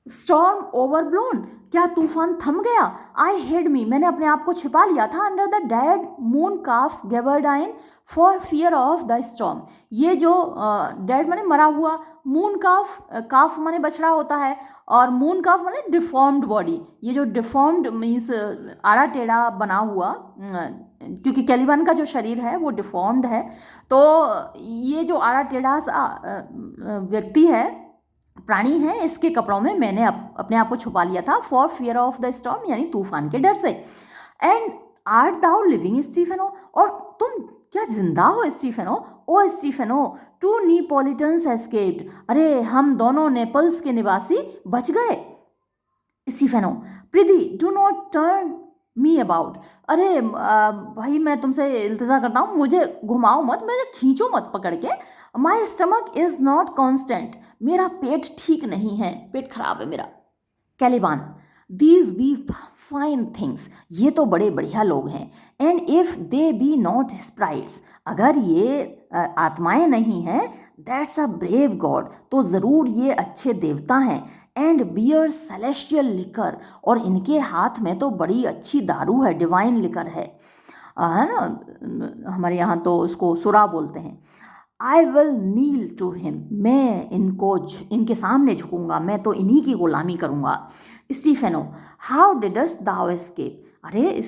स्टॉर्म ओवरब्लोन, क्या तूफान थम गया, आई हेड मी, मैंने अपने आप को छिपा लिया था, under the dead mooncalf's gaberdine for fear of the storm, ये जो डेड माने मरा हुआ, मून काफ, काफ माने बछड़ा होता है, और मून काफ माने डिफॉर्म्ड बॉडी, ये जो डिफॉर्म्ड मीन्स आड़ा टेढ़ा बना हुआ, क्योंकि कैलिबन का जो शरीर है वो डिफॉर्म्ड है, तो ये जो आड़ा टेढ़ा सा व्यक्ति है, प्राणी है, इसके कपड़ों में मैंने अपने आप को छुपा लिया था, for fear of the storm, यानी तूफान के डर से, and art thou living Stephano, और तुम क्या जिंदा हो Stephano, oh Stephano, two Neapolitans escaped, अरे हम दोनों नेपल्स के निवासी बच गए। Stephano, prithee do not turn me about, अरे भाई मैं तुमसे इल्तिजा करता हूँ, मुझे घुमाओ मत, मुझे खींचो मत पकड़ के, my stomach is not constant, मेरा पेट ठीक नहीं है, पेट खराब है मेरा। कैलिबान, दीज बी फाइन थिंग्स, ये तो बड़े बढ़िया लोग हैं, and if they B not sprites, अगर ये आत्माएं नहीं हैं, दैट्स अ ब्रेव गॉड, तो ज़रूर ये अच्छे देवता हैं, एंड बियर सेलेस्टियल लिकर, और इनके हाथ में तो बड़ी अच्छी दारू है, डिवाइन लिकर है ना, हमारे यहाँ तो उसको सुरा बोलते हैं। I will kneel to him, मैं इनके सामने झुकूंगा, मैं तो इन्हीं की गुलामी करूंगा। स्टीफेनो, हाउ डिडस्ट दाउ एस्केप, अरे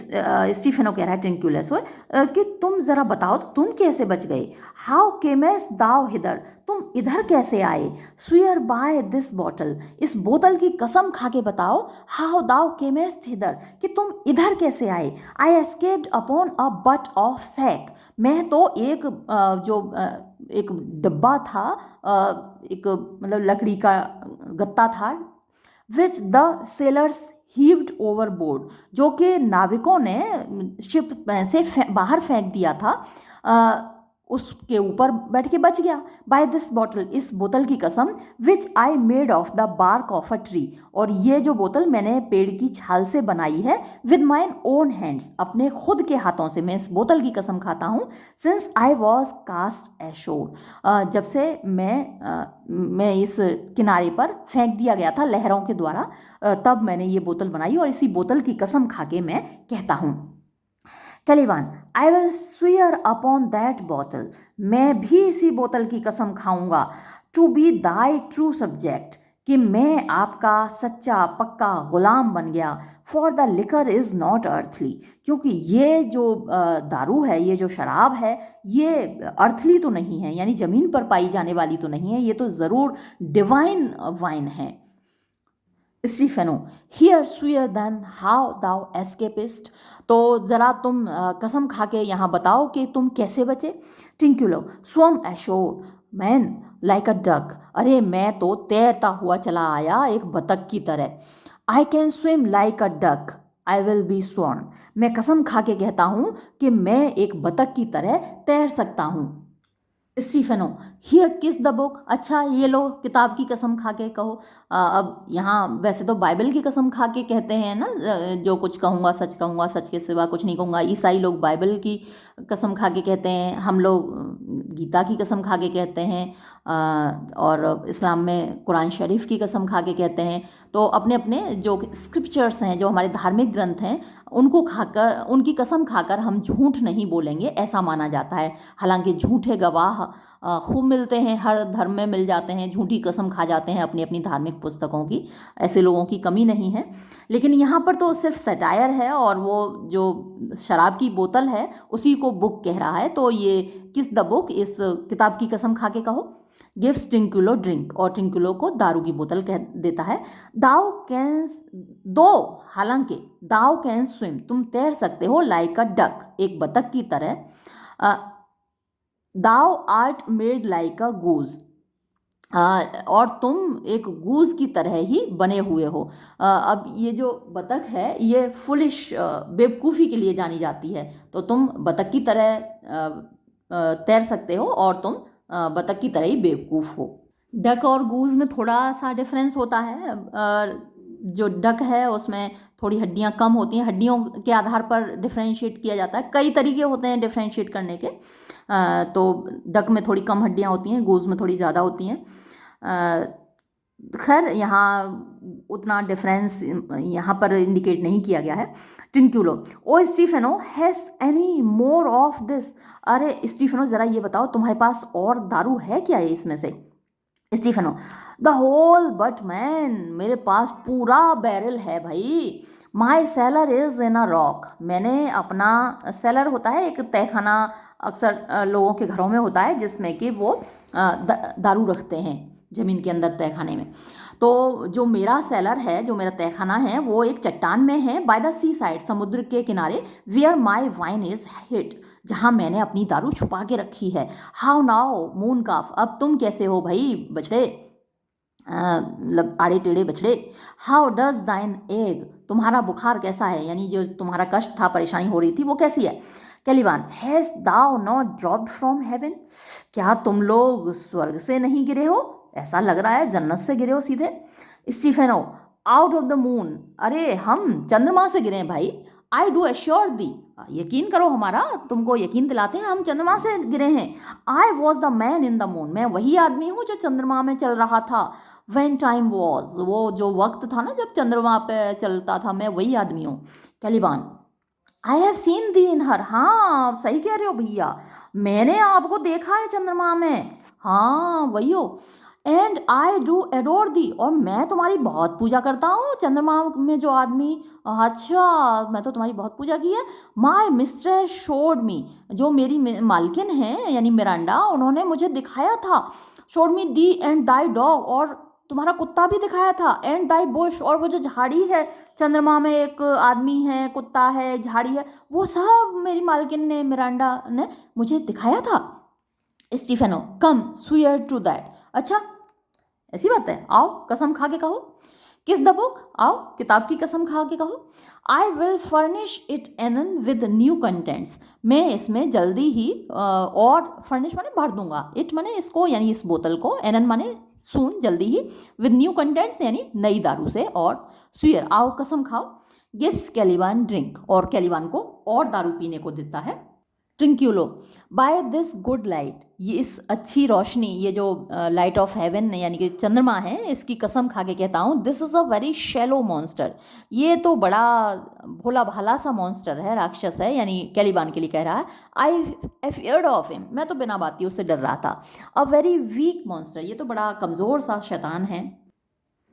स्टीफेनो कह रहा है ट्रिंक्युलस कि तुम ज़रा बताओ तुम कैसे बच गए, हाउ केमेस दाउ हिदर, तुम इधर कैसे आए, स्वीयर बाय दिस बॉटल, इस बोतल की कसम खा के बताओ, हाउ दाउ केमेस्ट हिदर, कि तुम इधर कैसे आए, I escaped upon a butt of sack, मैं तो एक डब्बा था, एक मतलब लकड़ी का गत्ता था, विच द सेलर्स हीव्ड ओवरबोर्ड, जो कि नाविकों ने शिप से बाहर फेंक दिया था, उसके ऊपर बैठ के बच गया। बाय दिस बॉटल, इस बोतल की कसम, which I made of the bark of a tree, और ये जो बोतल मैंने पेड़ की छाल से बनाई है, विद माइन ओन हैंड्स, अपने खुद के हाथों से मैं इस बोतल की कसम खाता हूँ, सिंस आई वॉज कास्ट एशोर, जब से मैं इस किनारे पर फेंक दिया गया था लहरों के द्वारा, तब मैंने ये बोतल बनाई, और इसी बोतल की कसम खा के मैं कहता हूँ। Caliban, I will swear upon that bottle, मैं भी इसी बोतल की कसम खाऊंगा, to be thy true subject, कि मैं आपका सच्चा पक्का गुलाम बन गया, for the liquor is not earthly, क्योंकि ये जो दारू है, ये जो शराब है, ये अर्थली तो नहीं है, यानी ज़मीन पर पाई जाने वाली तो नहीं है, ये तो ज़रूर डिवाइन वाइन है। Stephano, here swear then how thou escapedst, तो ज़रा तुम कसम खा के यहाँ बताओ कि तुम कैसे बचे। ट्रिंक्युलो, स्वम एशोर मैन लाइक अ डक, अरे मैं तो तैरता हुआ चला आया एक बतख की तरह। I can swim like a duck, I will be sworn, मैं कसम खा के कहता हूँ कि मैं एक बतख की तरह तैर सकता हूँ। स्टीफेनो, हियर किस द बुक, अच्छा ये लो किताब की कसम खा के कहो। अब यहाँ वैसे तो बाइबल की कसम खा के कहते हैं ना, जो कुछ कहूँगा सच के सिवा कुछ नहीं कहूँगा। ईसाई लोग बाइबल की कसम खा के कहते हैं, हम लोग गीता की कसम खा के कहते हैं, और इस्लाम में कुरान शरीफ की कसम खा के कहते हैं। तो अपने अपने जो स्क्रिप्चर्स हैं, जो हमारे धार्मिक ग्रंथ हैं, उनको खाकर, उनकी कसम खाकर हम झूठ नहीं बोलेंगे, ऐसा माना जाता है। हालांकि झूठे गवाह खूब मिलते हैं, हर धर्म में मिल जाते हैं, झूठी कसम खा जाते हैं अपनी अपनी धार्मिक पुस्तकों की, ऐसे लोगों की कमी नहीं है। लेकिन यहाँ पर तो सिर्फ सटायर है, और वो जो शराब की बोतल है उसी को बुक कह रहा है। तो ये किस द बुक, इस किताब की कसम खा के कहो। गिव्स ट्रिंकुलो ड्रिंक, और ट्रिंकुलो को दारू की बोतल कह देता है। दाउ कैन, दो हालांकि, दाउ कैन स्विम, तुम तैर सकते हो, लाइक अ डक, एक बतख की तरह। Thou art made like a goose, और तुम एक गूज की तरह ही बने हुए हो। अब ये जो बतख है ये फुलिश, बेवकूफ़ी के लिए जानी जाती है। तो तुम बतख की तरह तैर सकते हो, और तुम बतख की तरह ही बेवकूफ़ हो। डक और गूज में थोड़ा सा डिफरेंस होता है। जो डक है उसमें थोड़ी हड्डियां कम होती हैं, हड्डियों के आधार पर डिफ्रेंशिएट किया जाता है। कई तरीके होते हैं डिफ्रेंशिएट करने के। तो डक में थोड़ी कम हड्डियां होती हैं, गूज में थोड़ी ज़्यादा होती हैं। खैर यहाँ उतना डिफरेंस यहाँ पर इंडिकेट नहीं किया गया है। Trinculo, oh Stephano, hast any more of this, अरे स्टीफेनो ज़रा ये बताओ तुम्हारे पास और दारू है क्या है इसमें से। Stephano, the whole butt man, मेरे पास पूरा बैरल है भाई। My cellar is in a rock, मैंने अपना, सेलर होता है एक तहखाना, अक्सर लोगों के घरों में होता है जिसमें कि वो दारू रखते हैं ज़मीन के अंदर तहखाने में। तो जो मेरा सेलर है, जो मेरा तहखाना है, वो एक चट्टान में है, बाय द सी साइड, समुद्र के किनारे, where my wine is hid, जहाँ मैंने अपनी दारू छुपा के रखी है। हाउ नाउ मून काफ, अब तुम कैसे हो भाई बछड़े, मतलब आड़े टेढ़े बछड़े। हाउ डज दाइन एग, तुम्हारा बुखार कैसा है, यानी जो तुम्हारा कष्ट था, परेशानी हो रही थी, वो कैसी है। Caliban, hast thou not dropped from heaven, क्या तुम लोग स्वर्ग से नहीं गिरे हो, ऐसा लग रहा है जन्नत से गिरे हो सीधे। Stefano, out of the moon, अरे हम चंद्रमा से गिरे हैं भाई। आई डू एश्योर दी, यकीन करो हमारा, तुमको यकीन दिलाते हैं, हम चंद्रमा से गिरे हैं। I was the man in the moon, मैं वही आदमी हूँ जो चंद्रमा में चल रहा था। वेन टाइम वॉज, वो जो वक्त था ना जब चंद्रमा पे चलता था, मैं वही आदमी हूँ। कैलिबान, आई हैव सीन दी इन हर, हाँ सही कह रहे हो भैया, मैंने आपको देखा है चंद्रमा में, हाँ वही हो। एंड आई डू एडोर दी, और मैं तुम्हारी बहुत पूजा करता हूँ, चंद्रमा में जो आदमी, अच्छा मैं तो तुम्हारी बहुत पूजा की है। माई मिस्ट्रेस शोड मी, जो मेरी मालकिन है यानी मिरांडा, उन्होंने मुझे दिखाया था। Showed me the and thy dog, और तुम्हारा कुत्ता भी दिखाया था। एंड दाई बुश, और वो जो झाड़ी है, चंद्रमा में एक आदमी है, कुत्ता है, झाड़ी है, वो सब मेरी मालकिन ने, मिरांडा ने मुझे दिखाया था। Stephano, come swear to that, अच्छा ऐसी बात है, आओ कसम खा के कहो। किस द बुक, आओ किताब की कसम खा के कहो। I will furnish it anon with new contents, मैं इसमें जल्दी ही, और फर्निश माने भर दूंगा, इट माने इसको यानी इस बोतल को, एनन माने सून जल्दी ही, विद न्यू कंटेंट्स यानी नई दारू से, और स्वीयर आओ कसम खाओ। गिव्स कैलिबान ड्रिंक, और कैलिबान को और दारू पीने को देता है। Trinculo, by this good light, ये इस अच्छी रोशनी, ये जो लाइट ऑफ हेवन यानी कि चंद्रमा है, इसकी कसम खा के कहता हूँ। This is a very shallow monster, ये तो बड़ा भोला भाला सा मॉन्स्टर है, राक्षस है, यानी कैलिबान के लिए कह रहा है। आई फियर्ड ऑफ हिम, मैं तो बिना बात ही उससे डर रहा था। अ वेरी वीक मॉन्स्टर, ये तो बड़ा कमज़ोर सा शैतान है।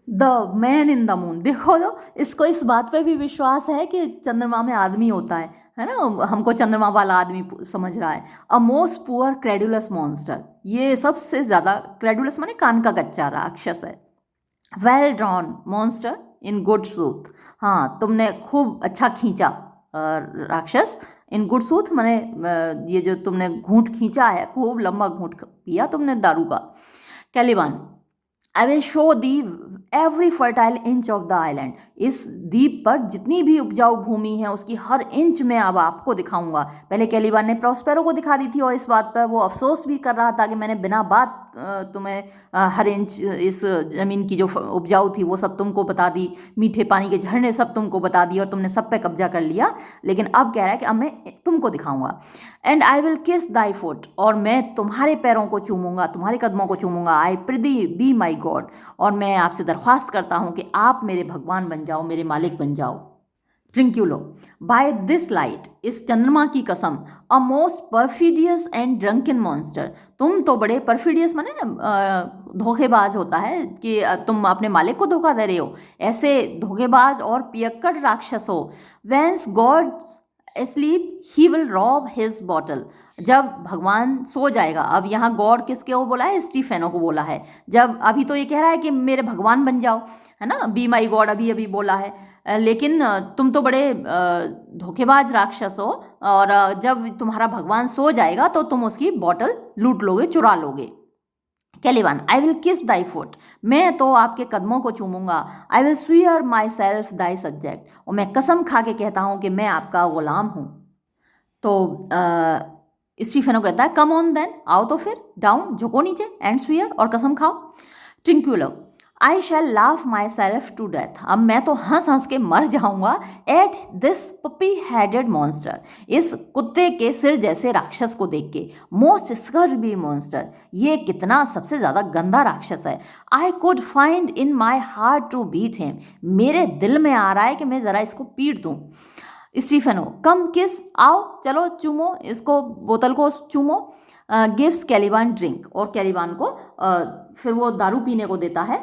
The man in the moon, देखो तो इसको इस बात पे भी विश्वास है कि चंद्रमा में आदमी होता है ना, हमको चंद्रमा वाला आदमी समझ रहा है। A most poor credulous monster, ये सबसे ज़्यादा, क्रेडुलस माने कान का कच्चा राक्षस है। Well drawn monster, in good soothe, हाँ तुमने खूब अच्छा खींचा राक्षस, इन गुड सूथ माने ये जो तुमने घूंट खींचा है, खूब लंबा घूंट पिया तुमने दारू का। Caliban, I will show thee every fertile inch of the island, इस द्वीप पर जितनी भी उपजाऊ भूमि है उसकी हर इंच में अब आपको दिखाऊंगा। पहले कैलिबान ने प्रॉस्पेरो को दिखा दी थी और इस बात पर वो अफसोस भी कर रहा था कि मैंने बिना बात तुम्हें हर इंच इस ज़मीन की जो उपजाऊ थी वो सब तुमको बता दी, मीठे पानी के झरने सब तुमको बता दिए और तुमने सब पे कब्जा कर लिया। लेकिन अब कह रहा है कि अब मैं तुमको दिखाऊंगा। एंड आई विल किस दाई फुट, और मैं तुम्हारे पैरों को चूमूंगा, तुम्हारे कदमों को चूमूंगा। आई प्रिदी बी माई गॉड, और मैं आपसे दरख्वास्त करता हूँ कि आप मेरे भगवान बन जाओ, मेरे मालिक बन जाओ। ट्रिंक्यूलो, बाय दिस लाइट, इस चंद्रमा की कसम, a most perfidious and drunken monster, तुम तो बड़े परफिडियस माने धोखेबाज होता है कि तुम अपने मालिक को धोखा दे रहे हो, ऐसे धोखेबाज और पियक्कड़ राक्षस हो। When's god sleep he will rob his bottle, जब भगवान सो जाएगा, अब यहाँ गॉड किसके को बोला है, स्टीफेनो को बोला है। जब अभी तो ये कह रहा है कि मेरे भगवान बन जाओ, है ना, बी माई गॉड अभी अभी बोला है, लेकिन तुम तो बड़े धोखेबाज राक्षस हो, और जब तुम्हारा भगवान सो जाएगा तो तुम उसकी बॉटल लूट लोगे, चुरा लोगे। कैलिबान, आई विल किस दाई फुट, मैं तो आपके कदमों को चूमूंगा। I will swear myself thy subject, और मैं कसम खा के कहता हूँ कि मैं आपका गुलाम हूँ। तो स्टीफेनो कहता है कम ऑन देन, आओ तो फिर, डाउन झुको नीचे, एंड स्वीयर और कसम खाओ। Trinculo, I shall laugh myself to death, अब मैं तो हंस हंस के मर जाऊंगा। At this puppy headed monster, इस कुत्ते के सिर जैसे राक्षस को देख के। मोस्ट स्कर्वी मॉन्स्टर, ये कितना सबसे ज़्यादा गंदा राक्षस है। I could find in my heart to beat him, मेरे दिल में आ रहा है कि मैं ज़रा इसको पीट दूँ। स्टीफेनो, कम किस, आओ चलो चूमो इसको, बोतल को चूमो। गिव्स कैलिबान ड्रिंक, और कैलिबान को फिर वो दारू पीने को देता है।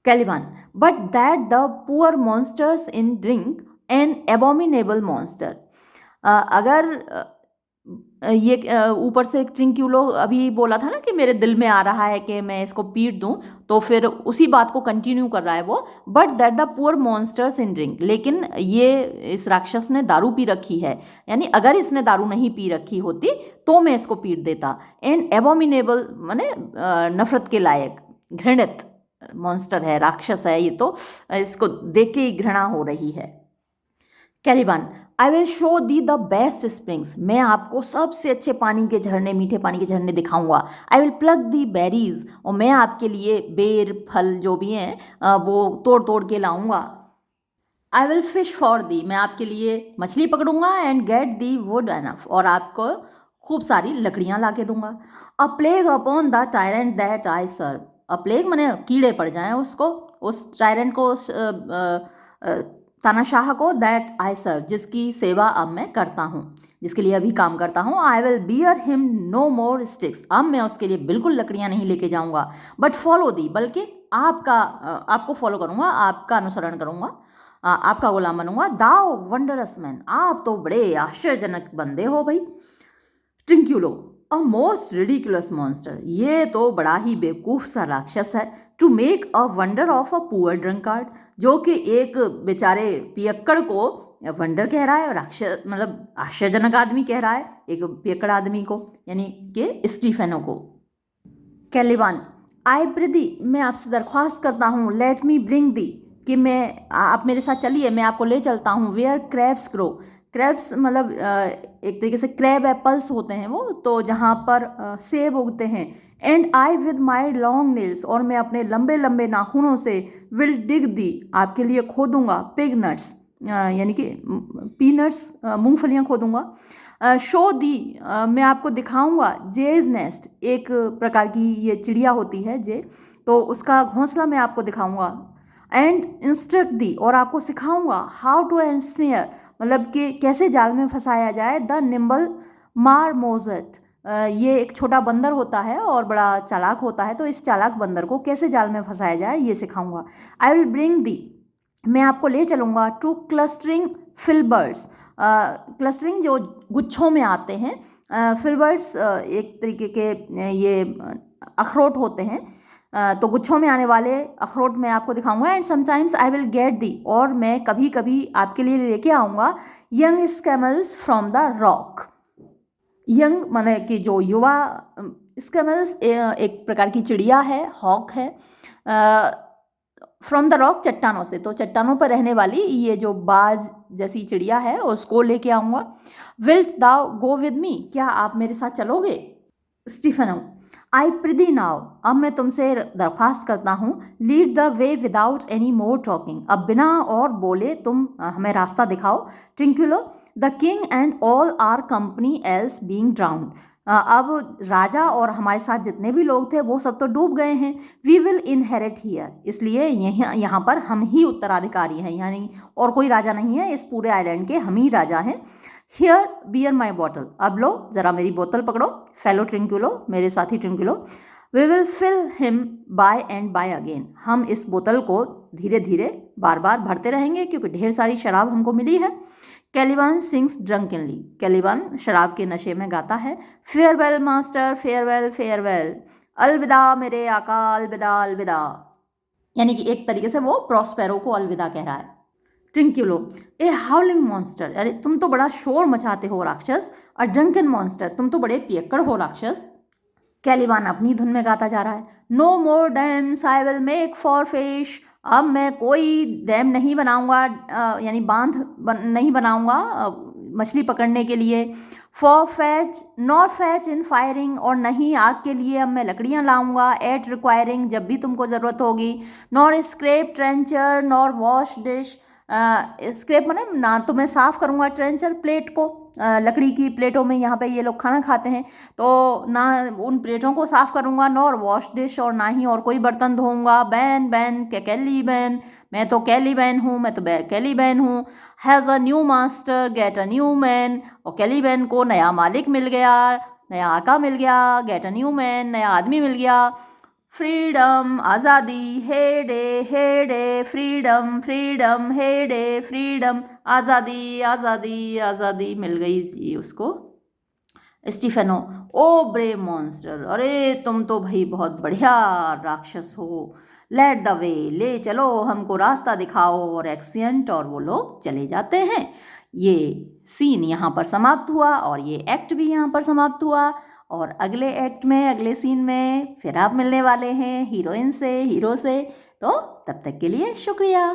Caliban, but that the poor monster's in drink an abominable monster, अगर ये ऊपर से ट्रिंक्यूलो अभी बोला था ना कि मेरे दिल में आ रहा है कि मैं इसको पीट दूं, तो फिर उसी बात को कंटिन्यू कर रहा है वो। But that the poor monster's in drink, लेकिन ये इस राक्षस ने दारू पी रखी है, यानी अगर इसने दारू नहीं पी रखी होती तो मैं इसको पीट देता। एंड एबोमिनेबल माने नफरत के लायक, घृणित मॉन्स्टर है, राक्षस है ये, तो इसको देख के ही घृणा हो रही है। Caliban, I will show thee the best springs, मैं आपको सबसे अच्छे पानी के झरने, मीठे पानी के झरने दिखाऊंगा। I will plug the berries, और मैं आपके लिए बेर फल जो भी हैं वो तोड़ तोड़ के लाऊंगा। I will fish for thee, मैं आपके लिए मछली पकड़ूंगा। And get thee wood enough, और आपको खूब सारी लकड़ियां ला के दूंगा। A plague upon the tyrant that I serve, a plague माने कीड़े पड़ जाएं उसको, उस टायरेंट को, उस तानाशाह को, दैट आई सर्व, जिसकी सेवा अब मैं करता हूँ, जिसके लिए अभी काम करता हूँ। I will bear him no more sticks, अब मैं उसके लिए बिल्कुल लकड़ियाँ नहीं लेके जाऊँगा। बट फॉलो दी, बल्कि आपको फॉलो करूँगा, आपका अनुसरण करूँगा, आपका गुलाम बनूंगा। दाओ वंडरस मैन, आप तो बड़े आश्चर्यजनक बंदे हो भाई। Trinculo, a most ridiculous monster, ये तो बड़ा ही बेवकूफ़ सा राक्षस है। To make a wonder of a poor drunkard, जो कि एक बेचारे पियक्कड़ को वंडर कह रहा है, राक्षस मतलब आश्चर्यजनक आदमी कह रहा है एक पियक्कड़ आदमी को, यानी कि स्टीफेनो को। कैलिबान, आई प्रिदी, मैं आपसे दरख्वास्त करता हूँ, लेट मी ब्रिंग दी, कि मैं, आप मेरे साथ चलिए, मैं आपको ले चलता हूँ। वेयर क्रैब्स ग्रो, क्रैब्स मतलब एक तरीके से क्रैब एप्पल्स होते हैं वो, तो जहाँ पर सेब उगते हैं। And I with my long nails, और मैं अपने लंबे लंबे नाखूनों से विल डिग दी, आपके लिए खोदूंगा। पिग नट्स यानी कि पीनट्स, मूंगफलियाँ खोदूंगा। शो दी, मैं आपको दिखाऊंगा। जेज नेस्ट, एक प्रकार की ये चिड़िया होती है जे, तो उसका घोंसला मैं आपको दिखाऊंगा। एंड इंस्ट्रक्ट दी, और आपको सिखाऊंगा। हाउ टू एंस्नेयर, मतलब कि कैसे जाल में फंसाया जाए। द निम्बल मारमोजेट, ये एक छोटा बंदर होता है और बड़ा चालाक होता है, तो इस चालाक बंदर को कैसे जाल में फंसाया जाए ये सिखाऊंगा। आई विल ब्रिंग दी, मैं आपको ले चलूँगा। टू क्लस्टरिंग फिलबर्ड्स, क्लस्टरिंग जो गुच्छों में आते हैं, फिलबर्ड्स एक तरीके के ये अखरोट होते हैं, तो गुच्छों में आने वाले अखरोट मैं आपको दिखाऊंगा। And sometimes I will get thee, और मैं कभी कभी आपके लिए लेके आऊँगा young scamels from the rock. Young माने कि जो युवा, स्कैमल्स एक प्रकार की चिड़िया है, हॉक है, फ्रॉम द रॉक चट्टानों से, तो चट्टानों पर रहने वाली ये जो बाज जैसी चिड़िया है उसको लेके आऊँगा। Wilt thou go with me, क्या आप मेरे साथ चलोगे? स्टीफनो, आई प्रिदी नाउ, अब मैं तुमसे दरख्वास्त करता हूँ, lead the way without any more talking, अब बिना और बोले तुम हमें रास्ता दिखाओ। Trinculo, the king and all our company else being drowned, अब राजा और हमारे साथ जितने भी लोग थे वो सब तो डूब गए हैं। वी विल इनहेरिट हियर, इसलिए यहाँ पर हम ही उत्तराधिकारी हैं, यानी और कोई राजा नहीं है, इस पूरे आइलैंड के हम ही राजा हैं। हियर बियर माई बॉटल, अब लो ज़रा मेरी बोतल पकड़ो। फेलो ट्रिंक्युलो, मेरे साथी Trinculo, we will fill him by and by again, हम इस बोतल को धीरे धीरे बार बार भरते रहेंगे क्योंकि ढेर सारी शराब हमको मिली है। कैलिबान सिंग्स ड्रंकनली, कैलिबान शराब के नशे में गाता है। फेयरवेल मास्टर, फेयरवेल फेयरवेल, अलविदा मेरे आका, अलविदा अलविदा, यानी कि एक तरीके से वो प्रॉस्पेरो को अलविदा कह रहा है। ट्रिंक्युलो, ए हाउलिंग मॉन्स्टर, अरे तुम तो बड़ा शोर मचाते हो राक्षस। अ ड्रंकन मॉन्स्टर, तुम तो बड़े पियक्कड़ हो राक्षस। कैलिबान अपनी धुन में गाता जा रहा है। No more dams I will make for fish, अब मैं कोई डैम नहीं बनाऊंगा, यानी बांध नहीं बनाऊंगा मछली पकड़ने के लिए। For fetch nor fetch in firing, और नहीं आग के लिए अब मैं लकड़ियाँ लाऊंगा। एट रिक्वायरिंग, जब भी तुमको ज़रूरत होगी। Nor scrape trencher nor wash dish, scrape माने ना तो मैं साफ़ करूँगा ट्रेंचर प्लेट को, लकड़ी की प्लेटों में यहाँ पे ये लोग खाना खाते हैं, तो ना उन प्लेटों को साफ़ करूँगा, नॉर वॉश डिश, और ना ही और कोई बर्तन धोऊंगा। बैन बैन कैली बैन, मैं तो कैली बैन हूँ, मैं तो कैली बैन हूँ। Has a new master get a new man, और कैली बैन को नया मालिक मिल गया, नया आका मिल गया। गेट अ न्यू मैन, नया आदमी मिल गया। फ्रीडम आज़ादी, हे डे फ्रीडम, फ्रीडम हे डे फ्रीडम, आज़ादी आज़ादी आज़ादी मिल गई जी उसको। स्टीफेनो, ओ ब्रेव मॉन्स्टर, अरे तुम तो भाई बहुत बढ़िया राक्षस हो। लेट द वे, ले चलो हमको रास्ता दिखाओ। और एक्सियंट, और वो लोग चले जाते हैं। ये सीन यहाँ पर समाप्त हुआ और ये एक्ट भी यहाँ पर समाप्त हुआ। और अगले एक्ट में, अगले सीन में फिर आप मिलने वाले हैं हीरोइन से, हीरो से। तो तब तक के लिए शुक्रिया।